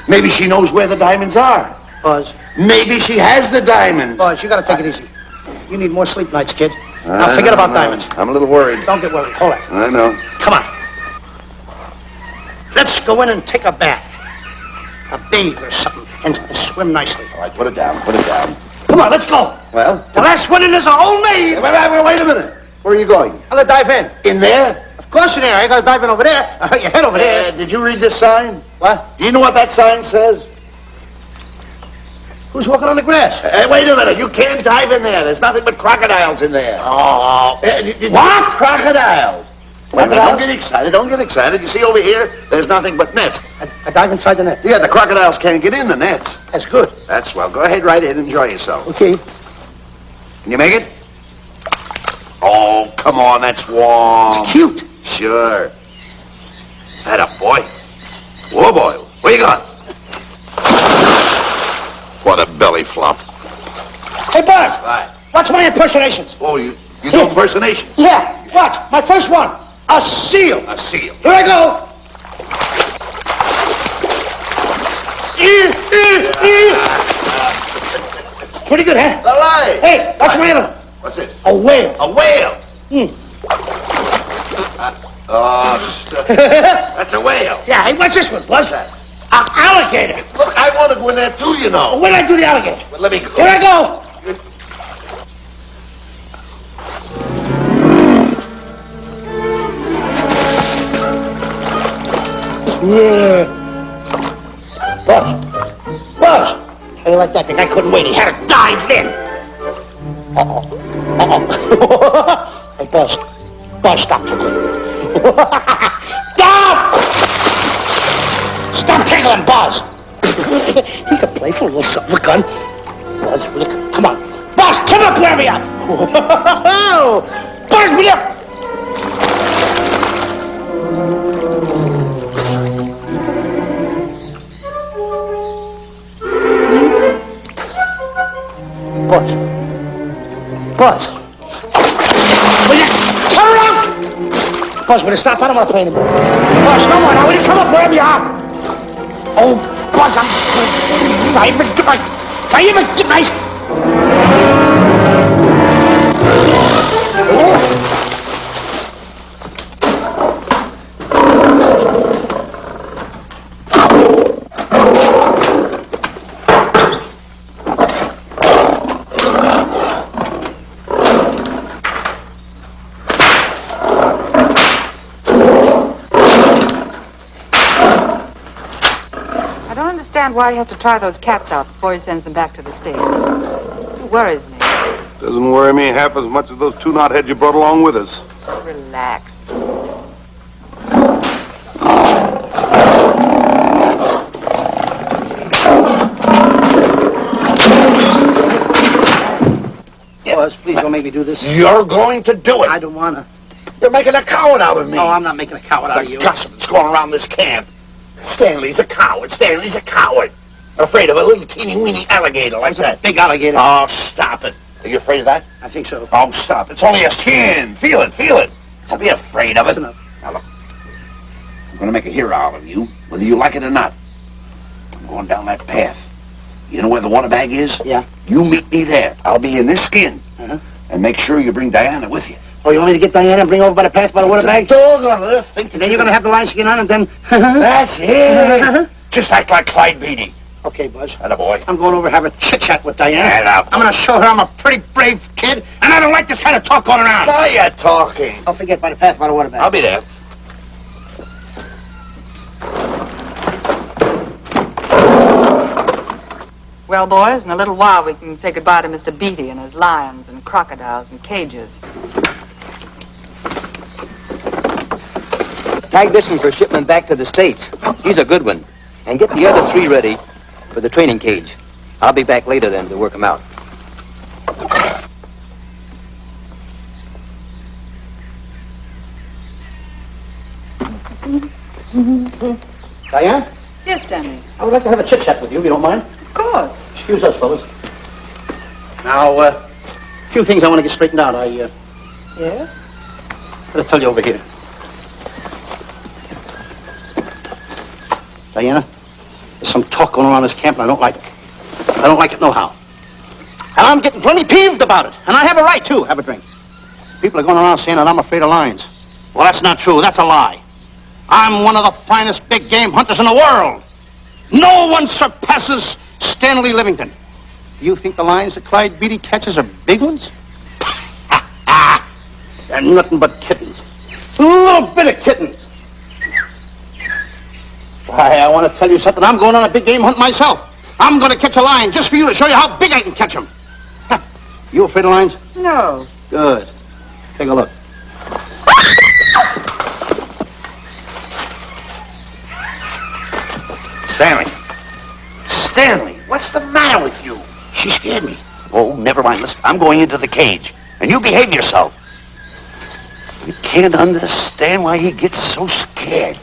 Speaker 3: Maybe she knows where the diamonds are.
Speaker 8: Buzz,
Speaker 3: Maybe she has the diamonds.
Speaker 8: Buzz, you gotta take it easy. You need more sleep nights, kid. Now, forget about diamonds.
Speaker 3: I'm a little worried.
Speaker 8: Don't get worried. Hold it.
Speaker 3: I know.
Speaker 8: Come on. Let's go in and take a bath. A bathe or something. And swim nicely.
Speaker 3: All right, put it down.
Speaker 8: Come on, let's go.
Speaker 3: Well?
Speaker 8: The last one in is a whole maid.
Speaker 3: Wait a minute. Where are you going?
Speaker 8: I'm gonna dive in.
Speaker 3: In there?
Speaker 8: Of course in there. I gotta dive in over there. Your head over there.
Speaker 3: Did you read this sign?
Speaker 8: What?
Speaker 3: Do you know what that sign says?
Speaker 8: Who's walking on the grass?
Speaker 3: Wait a minute. You can't dive in there. There's nothing but crocodiles in there.
Speaker 8: Oh.
Speaker 3: What? Crocodiles. Wait a minute. Don't get excited. You see over here? There's nothing but nets.
Speaker 8: I dive inside the net.
Speaker 3: Yeah, the crocodiles can't get in the nets.
Speaker 8: That's good.
Speaker 3: That's swell. Go ahead right in. Enjoy yourself.
Speaker 8: Okay.
Speaker 3: Can you make it? Oh, come on. That's warm.
Speaker 8: It's cute.
Speaker 3: Sure. That up, boy. Whoa, boy. Where you going? What a belly flop.
Speaker 8: Hey, Buzz.
Speaker 3: Right.
Speaker 8: Watch my impersonations.
Speaker 3: Oh, you do impersonations?
Speaker 8: Yeah. Watch. My first one. A seal.
Speaker 3: A seal.
Speaker 8: Here I go. Pretty good, huh?
Speaker 3: The light.
Speaker 8: Hey, watch my other one.
Speaker 3: What's this?
Speaker 8: A whale.
Speaker 3: A whale. Oh, that's a whale.
Speaker 8: Yeah, hey, what's this one, Buzz? An alligator.
Speaker 3: Look, I want to go in there too, you know.
Speaker 8: Where did I do the alligator?
Speaker 3: Well, let me go.
Speaker 8: Here I go. Yeah. Buzz. How do you like that? The guy couldn't wait. He had to dive in. Hey, Buzz. Buzz, stop for good. Stop! Stop tickling, Buzz. He's a playful little son of a gun. Buzz, will you come on. Buzz, come up, where me up. Buzz, will you? Buzz. Will you come around? Buzz, will you stop? I don't want to play anymore. Buzz, no more now. Will you come up wherever you are? Oh, Buzz, I'm nice.
Speaker 2: Why he has to try those cats out before he sends them back to the States. It worries me.
Speaker 4: Doesn't worry me half as much as those two knotheads you brought along with us.
Speaker 2: Relax.
Speaker 5: Buzz. Please don't make me do this.
Speaker 3: You're going to do it.
Speaker 5: I don't want to.
Speaker 3: You're making a coward out of me.
Speaker 5: No, I'm not making a coward out of you.
Speaker 3: The gossip that's going around this camp. Stanley's a coward. Stanley's a coward. Afraid of a little teeny-weeny alligator like that.
Speaker 5: Big alligator.
Speaker 3: Oh, stop it. Are you afraid of that?
Speaker 5: I think so.
Speaker 3: Oh, stop. It's only a skin. Feel it, feel it. Don't be afraid of it.
Speaker 5: That's enough.
Speaker 3: Now, look. I'm going to make a hero out of you, whether you like it or not. I'm going down that path. You know where the water bag is?
Speaker 5: Yeah.
Speaker 3: You meet me there. I'll be in this skin.
Speaker 5: Uh-huh.
Speaker 3: And make sure you bring Diana with you.
Speaker 5: Oh, you want me to get Diana and bring her over by the path by the water bag?
Speaker 3: Doggone it.
Speaker 5: And then you're going to have the lion skin on and then...
Speaker 3: That's it. Just act like Clyde Beatty.
Speaker 5: Okay, Buzz.
Speaker 3: Attaboy.
Speaker 5: I'm going over to have a chit-chat with Diana.
Speaker 3: Attaboy.
Speaker 5: I'm going to show her I'm a pretty brave kid, and I don't like this kind of talk going around.
Speaker 3: Now you're talking.
Speaker 5: Don't forget by the path by the water bag.
Speaker 3: I'll be there.
Speaker 2: Well, boys, in a little while we can say goodbye to Mr. Beatty and his lions and crocodiles and cages.
Speaker 6: Tag this one for shipment back to the States. He's a good one. And get the other 3 ready for the training cage. I'll be back later then to work them out.
Speaker 5: Diana,
Speaker 2: Yes, Stanley.
Speaker 5: I would like to have a chit-chat with you, if you don't mind.
Speaker 2: Of course.
Speaker 5: Excuse us, fellas. Now, a few things I want to get straightened out.
Speaker 2: Yes?
Speaker 5: Gotta tell you over here. Diana, there's some talk going around this camp, and I don't like it. I don't like it nohow. And I'm getting plenty peeved about it. And I have a right, too. Have a drink. People are going around saying that I'm afraid of lions. Well, that's not true. That's a lie. I'm one of the finest big game hunters in the world. No one surpasses Stanley Livington. You think the lions that Clyde Beatty catches are big ones? They're nothing but kittens. A little bit of kittens. Why, I want to tell you something. I'm going on a big game hunt myself. I'm going to catch a lion just for you to show you how big I can catch him. You afraid of lions?
Speaker 2: No.
Speaker 5: Good. Take a look.
Speaker 3: Stanley. Stanley, what's the matter with you?
Speaker 5: She scared me.
Speaker 3: Oh, never mind. Listen, I'm going into the cage. And you behave yourself. You can't understand why he gets so scared.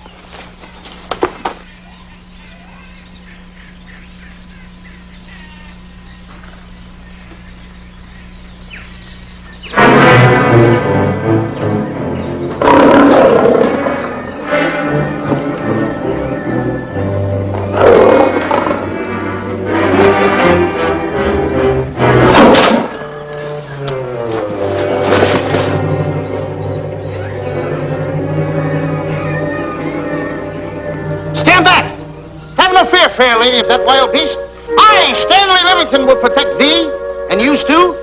Speaker 5: Fair lady of that wild beast. I, Stanley Livington, will protect thee, and yous too.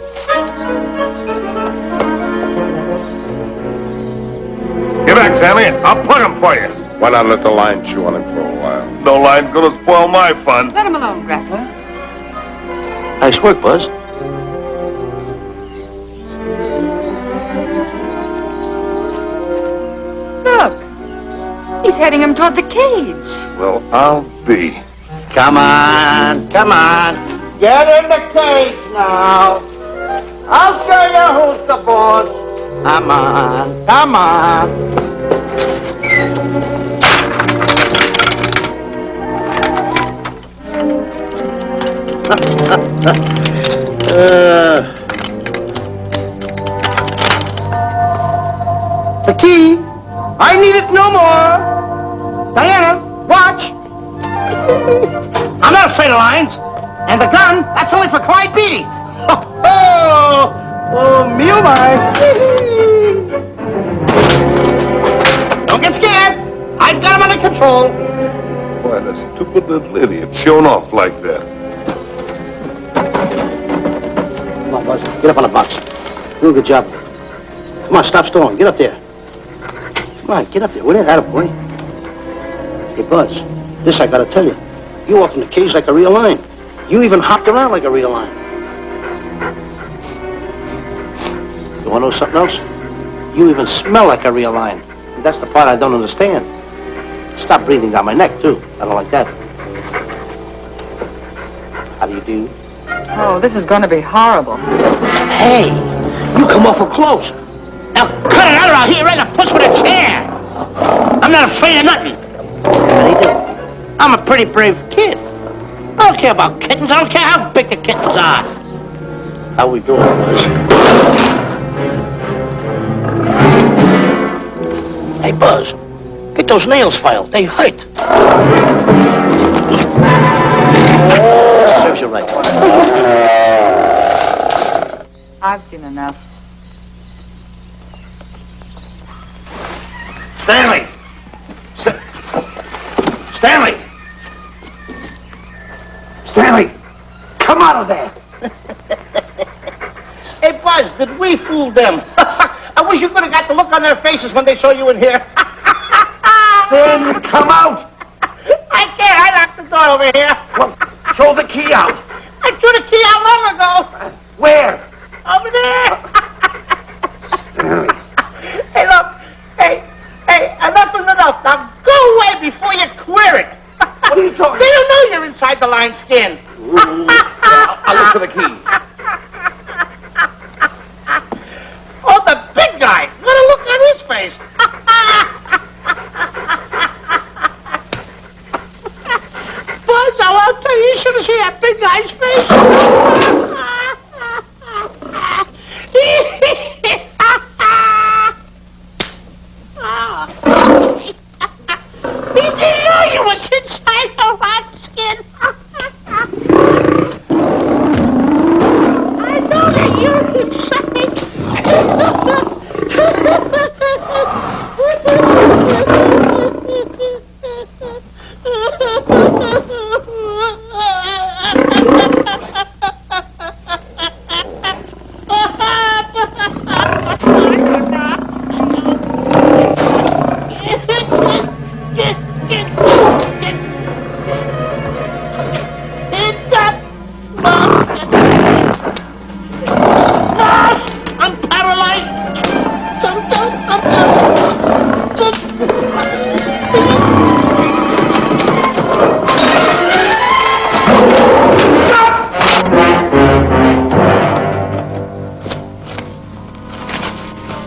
Speaker 4: Get back, Stanley. I'll put him for you. Why not let the lion chew on him for a while? No lion's gonna spoil my fun.
Speaker 2: Let him alone, Grappler.
Speaker 5: Nice work, Buzz.
Speaker 2: Look. He's heading him toward the cage.
Speaker 4: Well, I'll be.
Speaker 5: Come on, come on. Get in the cage now. I'll show you who's the boss. Come on, come on. The key. I need it no more. Diana, watch. I'm not afraid of lions. And the gun, that's only for Clyde Beatty. Oh, me oh my. Don't get scared. I've got him under control.
Speaker 4: Why, that stupid little idiot showing off like that.
Speaker 5: Come on, Buzz. Get up on the box. Do a good job. Come on, stop stalling. Get up there. Come on, get up there. With it, attaboy. Hey, Buzz, this I gotta tell you. You walked in the cage like a real lion. You even hopped around like a real lion. You want to know something else? You even smell like a real lion. And that's the part I don't understand. Stop breathing down my neck, too. I don't like that. How do you do?
Speaker 2: Oh, this is going to be horrible.
Speaker 8: Hey, you come awful close. Now cut it out around here, right in the puss with a chair. I'm not afraid of nothing. How do you do? I'm a pretty brave kid. I don't care about kittens. I don't care how big the kittens are. How we doing, boys? Hey, Buzz, get those nails filed. They hurt. Serves you right.
Speaker 2: I've seen enough.
Speaker 3: Stanley! Stanley! Stanley! Come out of there!
Speaker 8: Hey, Buzz, did we fool them? I wish you could have got the look on their faces when they saw you in here.
Speaker 3: Stanley, come out!
Speaker 8: I can't. I locked the door over here.
Speaker 3: Well, throw the key out.
Speaker 8: I threw the key out long ago.
Speaker 3: Where?
Speaker 8: Over there.
Speaker 3: Stanley.
Speaker 8: Hey, look. Hey, enough is enough. Now go away before you queer it.
Speaker 3: What are you talking
Speaker 8: They don't know you're inside the lion's skin.
Speaker 3: I'll look for the key.
Speaker 8: Oh, the big guy. What a look on his face. Buzz, I'll tell you, you should have seen that big guy's face. He didn't know you was inside the lion's skin. I know that you're inside. I'm paralyzed.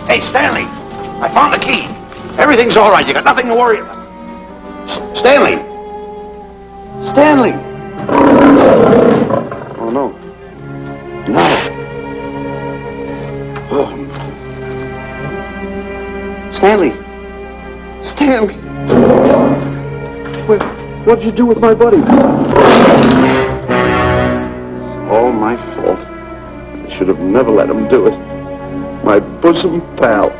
Speaker 3: Hey, Stanley, I found the key. Everything's all right. You got nothing to worry about. Stanley! Stanley! Oh, no. No. Oh. Stanley! Stanley! What'd you do with my buddy? It's all my fault. I should have never let him do it. My bosom pal.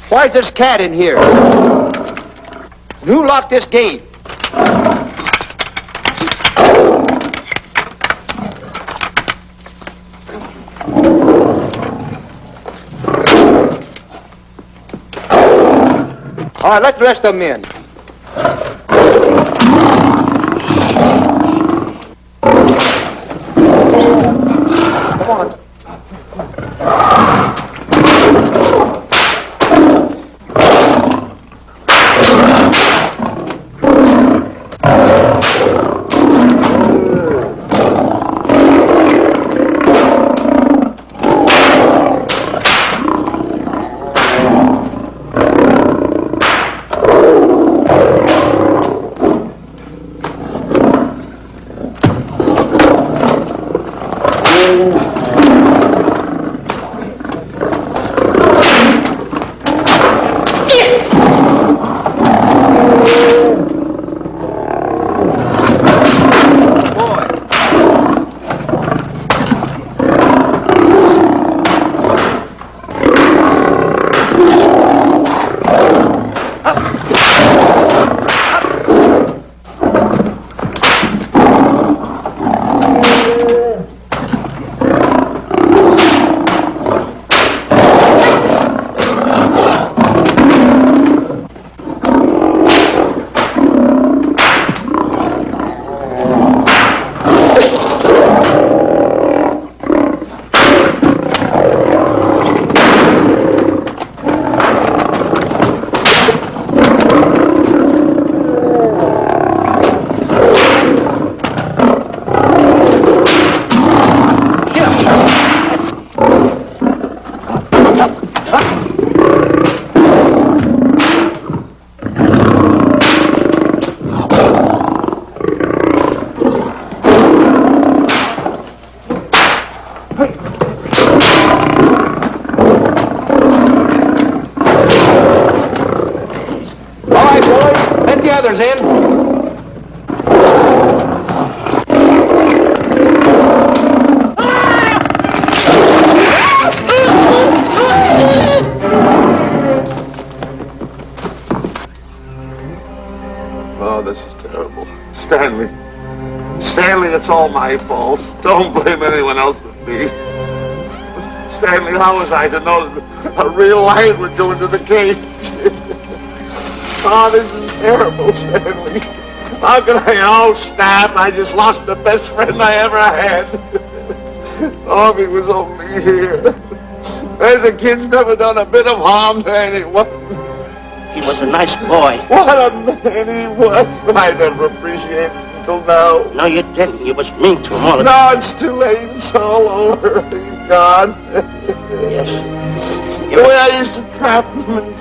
Speaker 6: Why's this cat in here? Who locked this gate? All right, let the rest of them in. Come on.
Speaker 7: others in.
Speaker 4: Oh, this is terrible. Stanley. Stanley, it's all my fault. Don't blame anyone else but me. Stanley, how was I to know that a real lion would go into the cage? Oh, this is terrible, Stanley. How can I? Oh, snap. I just lost the best friend I ever had. Oh, if he was only here. There's a kid's never done a bit of harm to anyone.
Speaker 8: He was a nice boy.
Speaker 4: What a man he was. I never appreciated it until now.
Speaker 8: No, you didn't. You was mean to him all the
Speaker 4: No, it's too late. It's all over. He's gone.
Speaker 8: Yes.
Speaker 4: The way I used to trap him and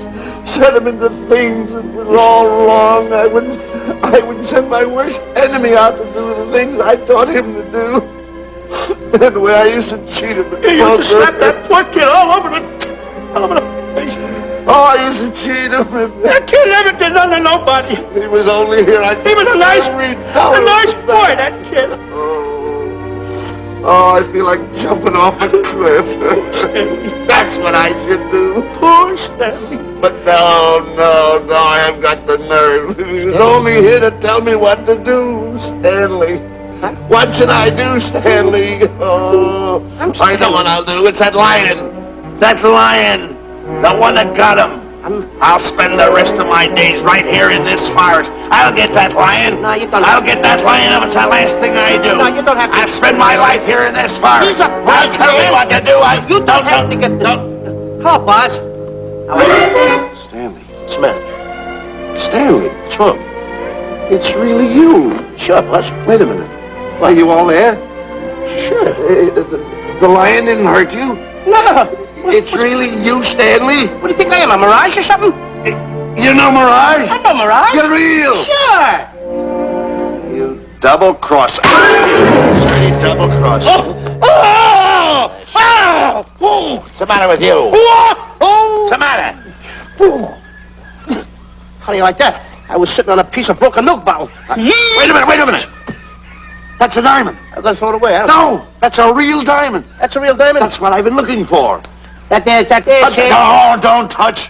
Speaker 4: set him into things that were all wrong, I would send my worst enemy out to do the things I taught him to do. And the way I used to cheat him.
Speaker 8: You used to slap that poor kid all over the face.
Speaker 4: Oh, I used to cheat him.
Speaker 8: That kid never did nothing to nobody.
Speaker 4: He was only here.
Speaker 8: He was a nice boy, that kid.
Speaker 4: Oh, I feel like jumping off a cliff. That's what I should do.
Speaker 8: Poor Stanley.
Speaker 4: But no, I haven't got the nerve. He was only here to tell me what to do, Stanley. What should I do, Stanley? Oh, I know what I'll do. It's that lion. That lion. The one that got him. I'll spend the rest of my days right here in this forest. I'll get that lion.
Speaker 8: No, you don't.
Speaker 4: I'll get that lion if it's the last thing I do.
Speaker 8: No, you don't have to.
Speaker 4: I'll spend my life here in this forest.
Speaker 8: He's a
Speaker 4: I'll tell me what to do.
Speaker 8: You don't have to get this. Hello, boss.
Speaker 3: Stanley. What's the matter? Stanley. What's wrong? It's really you.
Speaker 8: Sure, boss.
Speaker 3: Wait a minute. Are you all there?
Speaker 8: Sure.
Speaker 3: The lion didn't hurt you?
Speaker 8: No.
Speaker 3: It's really you, Stanley?
Speaker 8: What do you think I am, a mirage or something?
Speaker 3: You know Mirage?
Speaker 8: I know mirage.
Speaker 3: You're real.
Speaker 8: Sure.
Speaker 3: You double-cross. Straight double-cross.
Speaker 8: What's the matter with you? What's the matter? How do you like that? I was sitting on a piece of broken milk bottle.
Speaker 3: Wait a minute. That's a diamond.
Speaker 8: I'm going to throw it away.
Speaker 3: No, that's a real diamond.
Speaker 8: That's a real diamond?
Speaker 3: That's what I've been looking for.
Speaker 8: That there, kid.
Speaker 3: No, don't touch.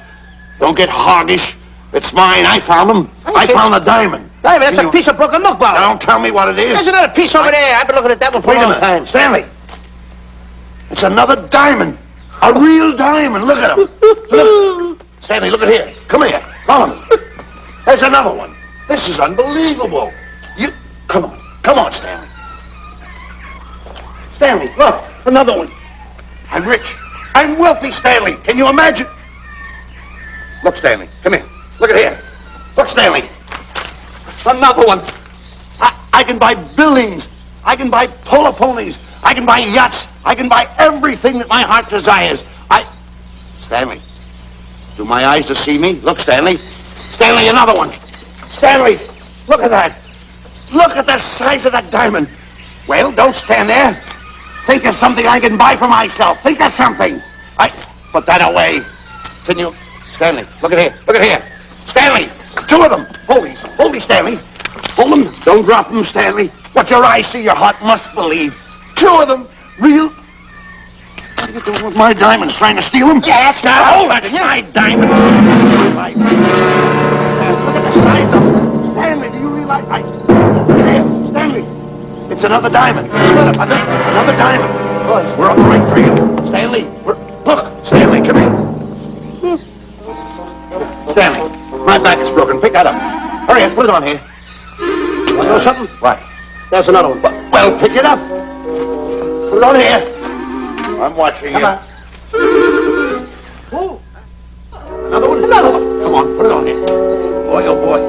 Speaker 3: Don't get hoggish. It's mine. I found them. I found the diamond.
Speaker 8: Diamond, that's a piece of broken milk bottle.
Speaker 3: Don't tell me what it is.
Speaker 8: There's another piece over there. I've been looking at that one for a long time.
Speaker 3: Stanley. It's another diamond. A real diamond. Look at him. Look. Stanley, look at here. Come here. Follow me. There's another one. This is unbelievable. Come on, Stanley. Stanley, look. Another one. I'm rich. I'm wealthy, Stanley. Can you imagine? Look, Stanley. Come here. Look at here. Look, Stanley. Another one. I can buy buildings. I can buy polo ponies. I can buy yachts. I can buy everything that my heart desires. Stanley. Do my eyes deceive me? Look, Stanley. Stanley, another one. Stanley, look at that. Look at the size of that diamond. Well, don't stand there. Think of something I can buy for myself. Think of something. Put that away. Can you... Stanley, look at here. Look at here. Stanley, two of them. Hold these, Stanley. Hold them. Don't drop them, Stanley. What your eyes see, your heart must believe. Two of them. Real... What are you doing with my diamonds? Trying to steal them?
Speaker 8: Yes,
Speaker 3: now. That's my diamond. Look at the size of them. Stanley, do you realize... Here, Stanley. It's another diamond. Another diamond. We're on the right trail. Stanley, look. Stanley, come here. Stanley, my back is broken. Pick that up. Hurry up, put it on here.
Speaker 8: You know something?
Speaker 3: What?
Speaker 8: There's another one.
Speaker 3: Well, pick it up. Put it on here. I'm watching you.
Speaker 8: Come on.
Speaker 3: Another one? Come on, put it on here. Boy, oh boy.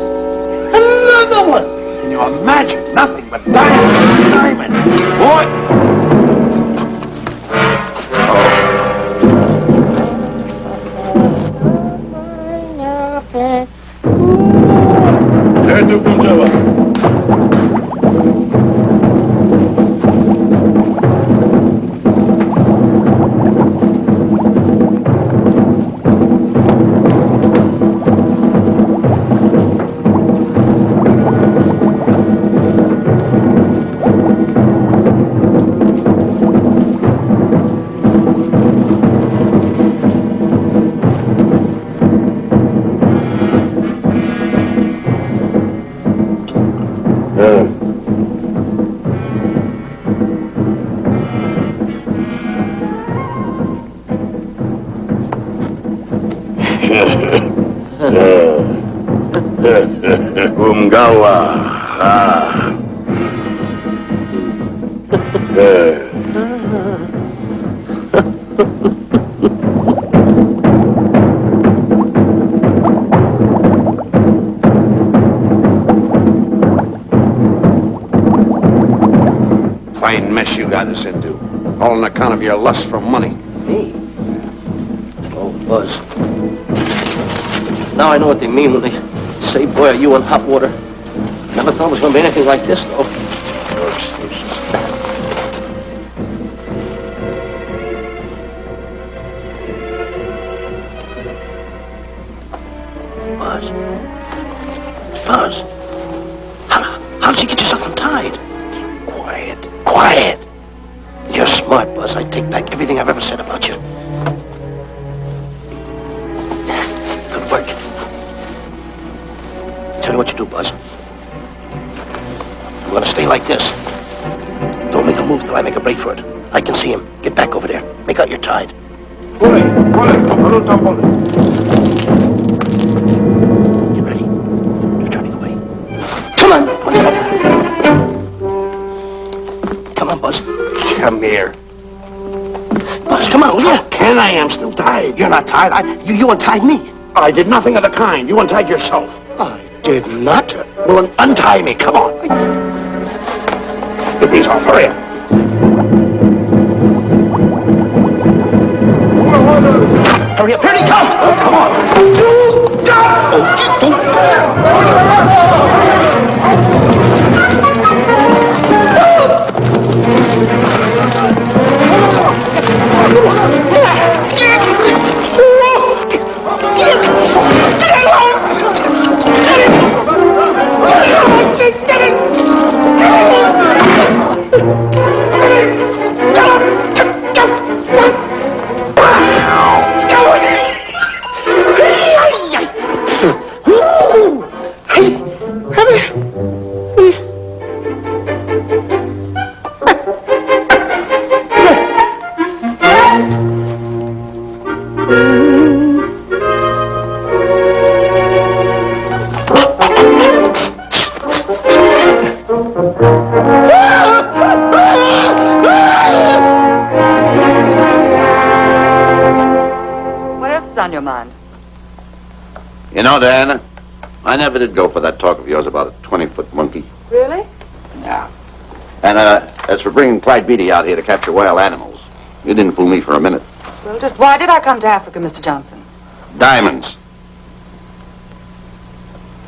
Speaker 3: Another one. Can you imagine? Nothing but diamond. Boy.
Speaker 4: There tu punjava. Umgawa.
Speaker 3: Fine mess you got us into. All on account of your lust for money.
Speaker 8: Me? Oh, Buzz. Now I know what they mean when they say, boy, are you in hot water. Never thought it was going to be anything like this, though.
Speaker 3: No excuses.
Speaker 8: Buzz. Buzz. How did you get yourself untied? Quiet. Quiet. You're smart, Buzz. I take back everything I've ever said about you. Good work. Tell me what you do, Buzz. I'm going to stay like this. Don't make a move till I make a break for it. I can see him. Get back over there. Make out you're tied. Get ready. You're turning away. Come on. Come on, Buzz.
Speaker 3: Come here.
Speaker 8: Buzz, come on, will you?
Speaker 3: Can I am still tied.
Speaker 8: You're not tied. You untied me.
Speaker 3: I did nothing of the kind. You untied yourself.
Speaker 8: I did not.
Speaker 3: Well, untie me. Come on. Get these off. Hurry up.
Speaker 8: Hurry up. Here he comes.
Speaker 3: Oh, come on.
Speaker 2: On your mind?
Speaker 3: You know, Diana, I never did go for that talk of yours about a 20-foot monkey.
Speaker 2: Really?
Speaker 3: Yeah. And, as for bringing Clyde Beatty out here to capture wild animals, you didn't fool me for a minute.
Speaker 2: Well, just why did I come to Africa, Mr. Johnson?
Speaker 3: Diamonds.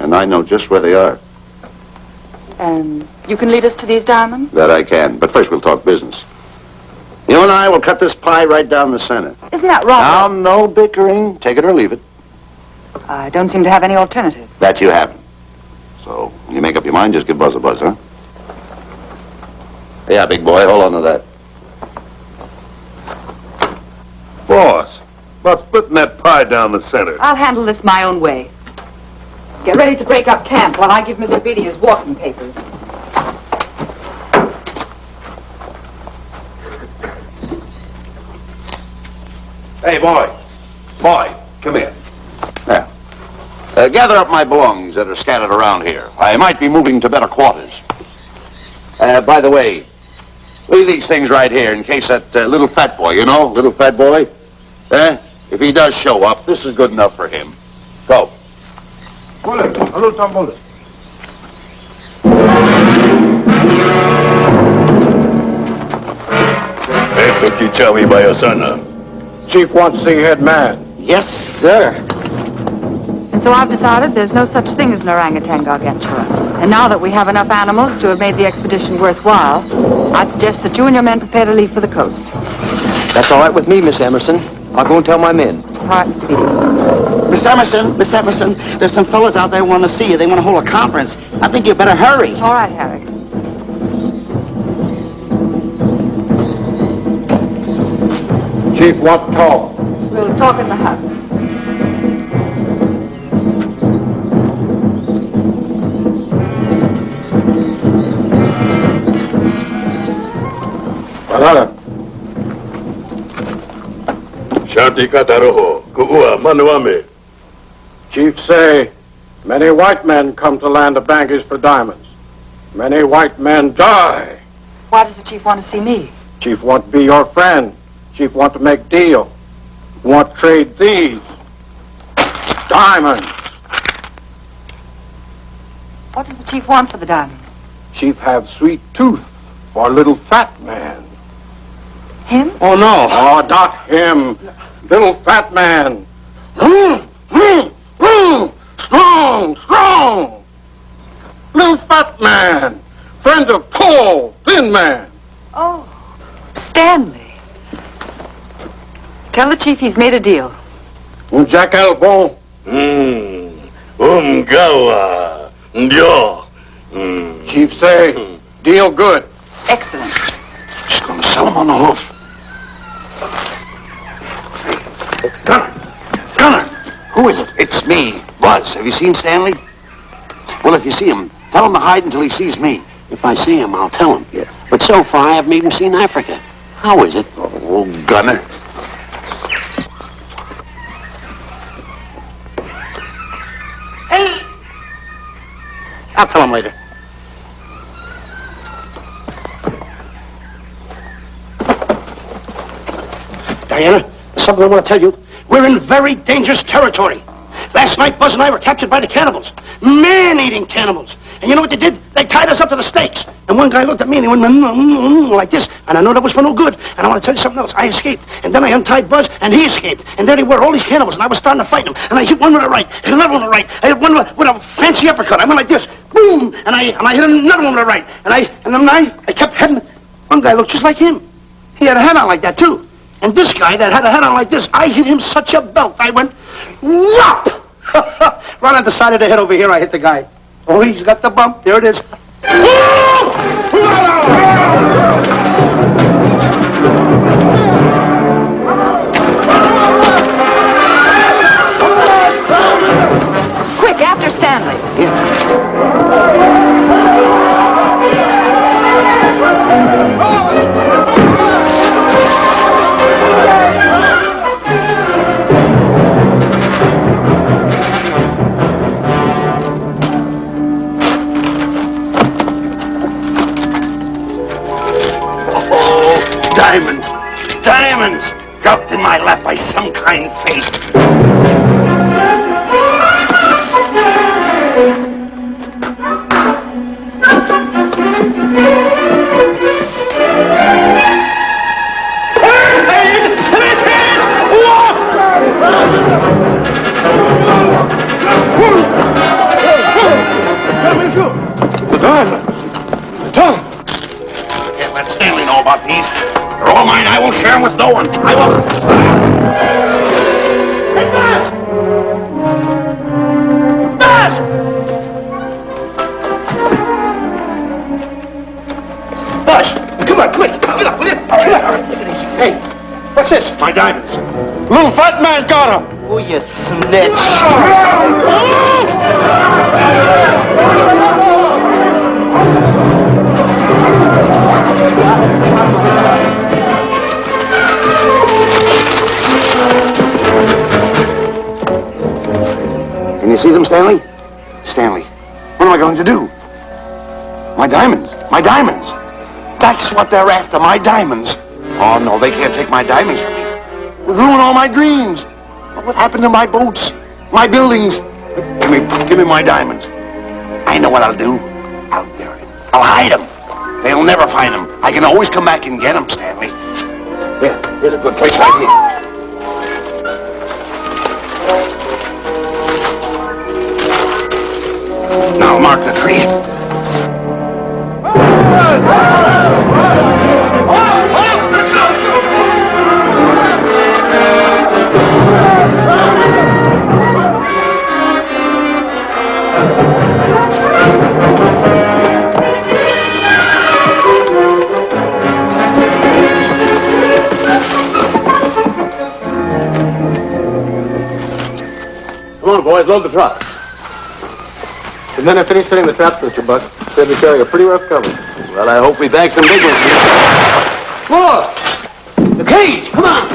Speaker 3: And I know just where they are.
Speaker 2: And you can lead us to these diamonds?
Speaker 3: That I can. But first we'll talk business. You and I will cut this pie right down the center.
Speaker 2: Isn't that wrong?
Speaker 3: Now, no bickering. Take it or leave it.
Speaker 2: I don't seem to have any alternative.
Speaker 3: That you haven't. So, you make up your mind, just give Buzz a buzz, huh? Yeah, big boy, hold on to that.
Speaker 4: Boss, about splitting that pie down the center.
Speaker 2: I'll handle this my own way. Get ready to break up camp while I give Mr. Beatty his walking papers.
Speaker 3: Hey, boy. Boy, come here. Yeah. Gather up my belongings that are scattered around here. I might be moving to better quarters. By the way, leave these things right here in case that little fat boy, you know, little fat boy, if he does show up, this is good enough for him. Go.
Speaker 4: Hey, could you tell me by your son,
Speaker 1: Chief wants to see head man.
Speaker 8: Yes, sir.
Speaker 2: And so I've decided there's no such thing as an orangutan gargantua. And now that we have enough animals to have made the expedition worthwhile, I'd suggest that you and your men prepare to leave for the coast.
Speaker 6: That's all right with me, Miss Emerson. I'll go and tell my men.
Speaker 2: All right, Mr. Beatty.
Speaker 5: Miss Emerson, there's some fellas out there who want to see you. They want to hold a conference. I think you better hurry.
Speaker 2: All right, Harry.
Speaker 1: Chief wants to talk.
Speaker 2: We'll talk in the hut.
Speaker 1: Alana.
Speaker 4: Shantika taroho, kuua manuame.
Speaker 1: Chiefs say many white men come to land of Bangers for diamonds. Many white men die.
Speaker 2: Why does the chief want to see me?
Speaker 1: Chief want to be your friend. Chief want to make deal. Want to trade these diamonds.
Speaker 2: What does the chief want for the diamonds?
Speaker 1: Chief have sweet tooth for little fat man.
Speaker 2: Him?
Speaker 1: Oh, no. Oh, not him. Little fat man. Strong, strong. Little fat man. Friend of tall, thin man.
Speaker 2: Oh, Stanley. Tell the chief he's made a deal.
Speaker 1: Jack Albon.
Speaker 4: Gawa. Ndio.
Speaker 1: Chief say, deal good.
Speaker 2: Excellent.
Speaker 3: She's going to sell him on the hoof. Gunner! Who is it? It's me, Buzz. Have you seen Stanley? Well, if you see him, tell him to hide until he sees me.
Speaker 7: If I see him, I'll tell him.
Speaker 3: Yeah.
Speaker 7: But so far, I haven't even seen Africa. How is it?
Speaker 3: Oh, Gunner.
Speaker 8: Hey! I'll tell him later.
Speaker 7: Diana, there's something I want to tell you. We're in very dangerous territory. Last night, Buzz and I were captured by the cannibals. Man-eating cannibals. And you know what they did? They tied us up to the stakes. And one guy looked at me and he went like this. And I know that was for no good. And I want to tell you something else. I escaped. And then I untied Buzz and he escaped. And there they were, all these cannibals. And I was starting to fight them. And I hit one with a right, hit another one with a right. I hit one with a fancy uppercut. I went like this. Boom! And I hit another one with a right. And then I kept heading. One guy looked just like him. He had a hat on like that too. And this guy that had a hat on like this, I hit him such a belt. I went, whop! Right on the side of the head over here, I hit the guy. Oh, he's got the bump. There it is.
Speaker 2: Quick, after Stanley.
Speaker 3: Diamonds! Diamonds! Dropped in my lap by some kind fate.
Speaker 1: The diamonds. Tell him.
Speaker 3: Can't let Stanley know about these. They're all mine. I won't share them with no one. I won't. Hey, Buzz! Buzz! Buzz, come on, quick. Get up, will you? Hey, what's this? My diamonds.
Speaker 1: Little fat man got him.
Speaker 8: Oh, you snitch.
Speaker 3: Can you see them, Stanley? Stanley, what am I going to do? My diamonds. My diamonds. That's what they're after, my diamonds. Oh, no, they can't take my diamonds from me. It'll ruin all my dreams. What happened to my boats? My buildings? Give me my diamonds. I know what I'll do. I'll bury them. I'll hide them. They'll never find them. I can always come back and get them, Stanley. Here, here's a good place right here. Now mark the tree.
Speaker 1: Come on, boys, load the truck. And then I finish setting the traps, Mr. Buck. Said we carry a pretty rough cover.
Speaker 7: Well, I hope we bag some big ones here. More! The cage! Come on!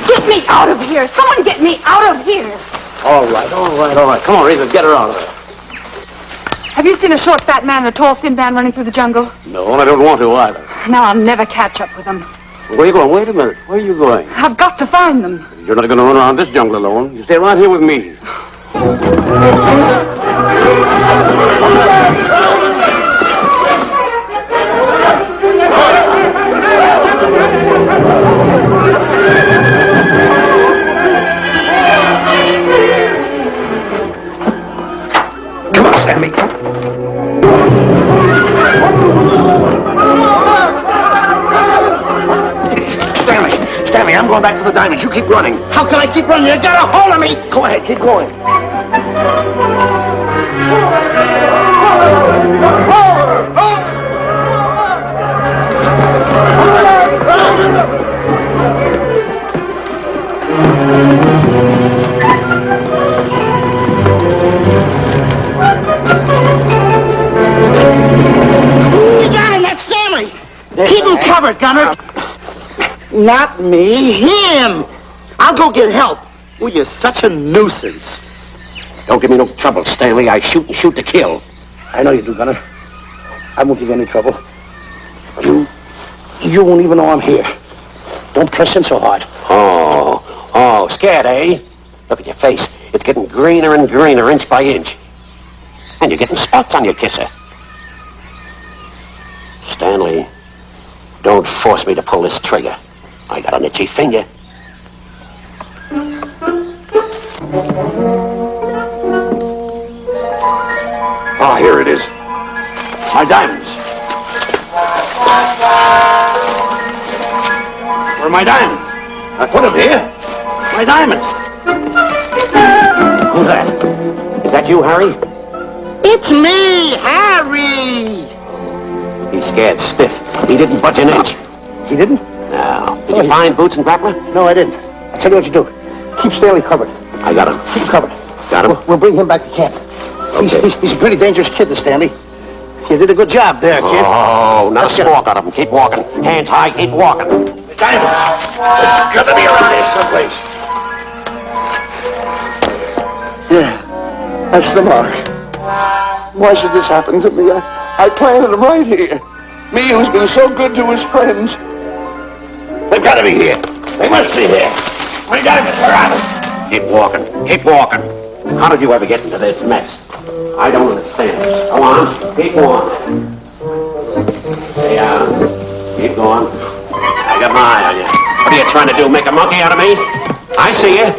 Speaker 9: Get me out of here! Someone get me out of here!
Speaker 7: All right. Come on, Razor, get her out of there.
Speaker 2: Have you seen a short, fat man and a tall, thin man running through the jungle?
Speaker 7: No, and I don't want to either.
Speaker 2: Now I'll never catch up with them.
Speaker 7: Where are you going? Wait a minute. Where are you going?
Speaker 2: I've got to find them.
Speaker 7: You're not going to run around this jungle alone. You stay right here with me.
Speaker 3: Come on, Stanley. Stanley, I'm going back for the diamonds. You keep running.
Speaker 8: How can I keep running? You got a hold of me!
Speaker 3: Go ahead, keep going.
Speaker 8: You got him! That's Stanley! Keep him covered, Gunner! Not me, him! I'll go get help.
Speaker 5: Well, you're such a nuisance.
Speaker 3: Don't give me no trouble, Stanley. I shoot and shoot to kill.
Speaker 8: I know you do, Gunner. I won't give you any trouble. You won't even know I'm here. Don't press in so hard.
Speaker 3: Oh, scared, eh? Look at your face. It's getting greener and greener, inch by inch. And you're getting spots on your kisser. Stanley, don't force me to pull this trigger. I got an itchy finger. Oh, here it is. My diamonds. Where are my diamonds? I put them here. My diamonds. Who's that? Is that you, Harry?
Speaker 8: It's me, Harry!
Speaker 3: He's scared stiff. He didn't budge an inch.
Speaker 8: He didn't?
Speaker 3: No. Did you find Boots and Grappler?
Speaker 8: No, I didn't. I'll tell you what you do. Keep Stanley covered.
Speaker 3: I got him.
Speaker 8: Keep him covered.
Speaker 3: Got him?
Speaker 8: We'll bring him back to camp.
Speaker 3: Okay.
Speaker 8: He's a pretty dangerous kid, this Stanley. You did a good job there, kid.
Speaker 3: Oh, not a squawk out of him. Keep walking. Hands high, keep walking. The diamonds. Got to be around here someplace.
Speaker 4: Yeah, that's the mark. Why should this happen to me? I planted them right here. Me who's been so good to his friends.
Speaker 3: They've got to be here. They must be here. My diamonds are out. Keep walking. Keep walking. How did you ever get into this mess? I don't understand. Go on. Keep going. Stay out. Keep going. I got my eye on you. What are you trying to do? Make a monkey out of me? I see you.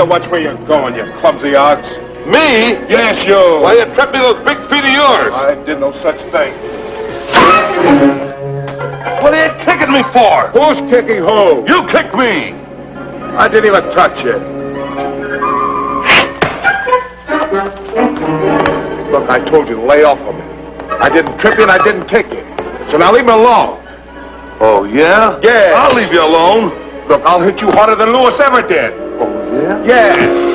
Speaker 1: Watch where you're going, you clumsy ox.
Speaker 4: Me?
Speaker 1: Yes, you.
Speaker 4: Why, you tripped me those big feet of yours.
Speaker 1: I did no such thing.
Speaker 4: What are you kicking me for?
Speaker 1: Who's kicking who?
Speaker 4: You kicked me.
Speaker 1: I didn't even touch you. Look, I told you to lay off of me. I didn't trip you and I didn't kick you. So now leave me alone.
Speaker 4: Oh, yeah?
Speaker 1: Yeah.
Speaker 4: I'll leave you alone.
Speaker 1: Look, I'll hit you harder than Lewis ever did.
Speaker 4: Oh, yeah?
Speaker 1: Yeah.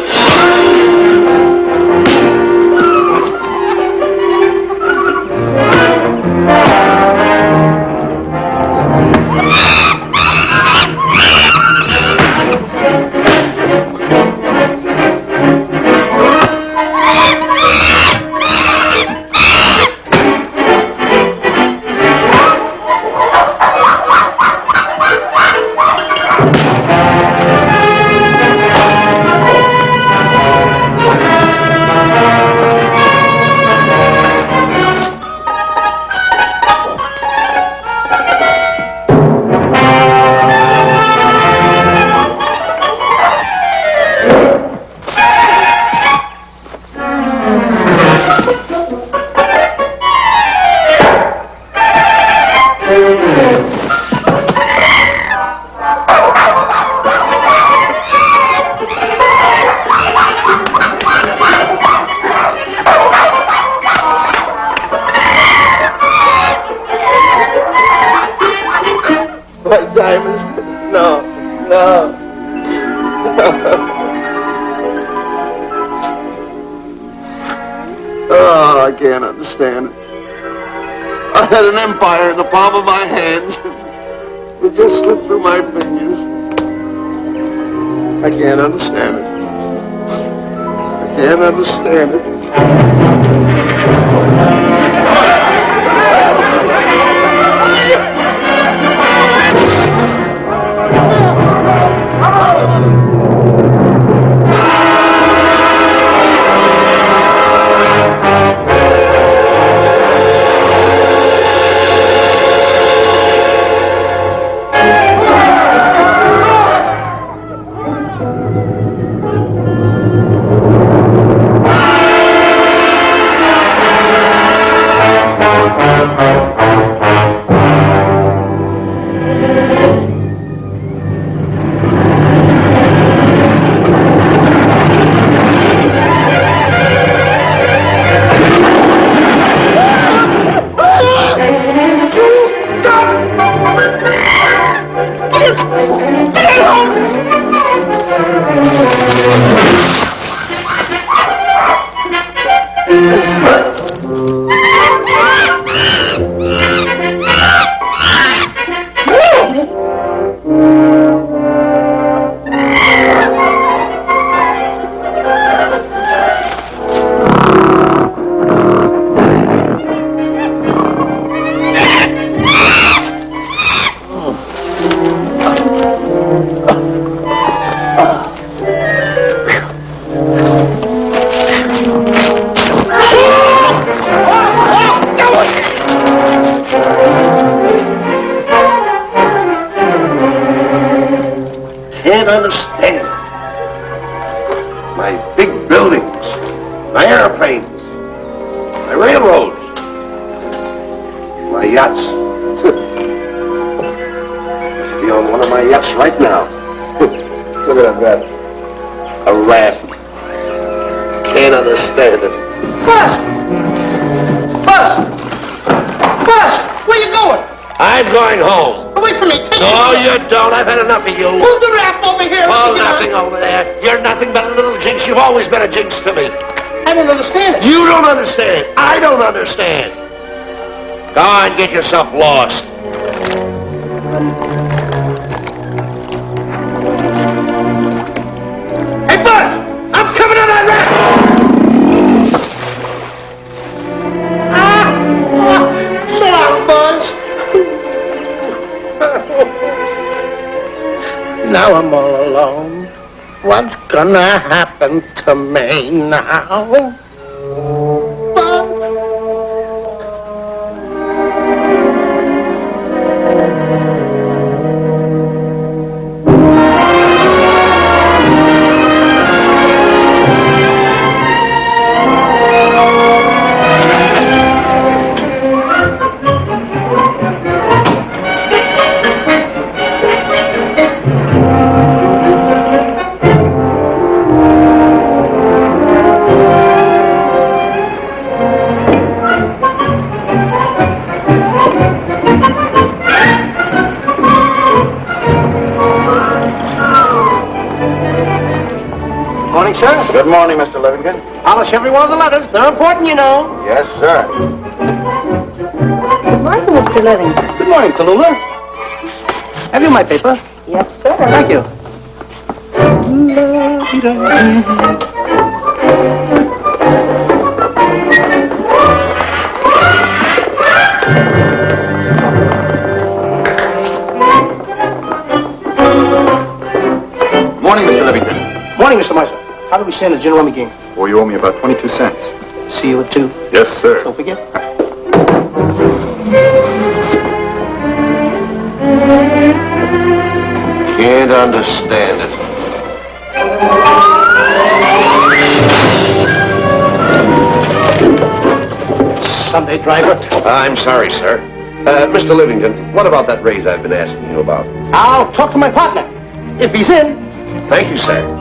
Speaker 4: My diamonds. No. Oh, I can't understand it. I had an empire in the palm of my hand. It just slipped through my fingers. I can't understand it. I can't understand it. Can't understand. My big buildings, my airplanes, my railroads, my yachts. I should be on one of my yachts right now. Look at that. A raft. Can't understand it.
Speaker 8: Buzz! Where you going?
Speaker 4: I'm going home.
Speaker 8: Wait for me. Take
Speaker 4: No,
Speaker 8: it.
Speaker 4: you don't. I've had enough of you.
Speaker 8: Move the raft over here.
Speaker 4: Oh, nothing over there. You're nothing but a little jinx. You've always been a jinx to me.
Speaker 8: I don't understand it.
Speaker 4: You don't understand. I don't understand. Go on, get yourself lost. Hey, Buzz! I'm coming on that raft!
Speaker 8: Sit down, Buzz. Now I'm all alone. What's gonna happen to me now? Buzz?
Speaker 7: Morning, sir.
Speaker 5: Good morning, Mr. Livingston.
Speaker 8: Polish every one of the letters. They're important, you know.
Speaker 5: Yes, sir.
Speaker 2: Good morning, Mr. Livingston.
Speaker 7: Good morning, Tallulah. Have you my paper?
Speaker 2: Yes, sir.
Speaker 7: Thank you.
Speaker 6: Morning, Mr. Livingston.
Speaker 8: Morning, Mr. Marshall. How do we stand the gin rummy game?
Speaker 5: Well, you owe me about 22 cents.
Speaker 8: See you at 2.
Speaker 5: Yes, sir.
Speaker 8: Don't forget.
Speaker 3: Can't understand it.
Speaker 8: Sunday driver.
Speaker 3: I'm sorry, sir. Mr. Livington, what about that raise I've been asking you about?
Speaker 8: I'll talk to my partner. If he's in.
Speaker 3: Thank you, sir.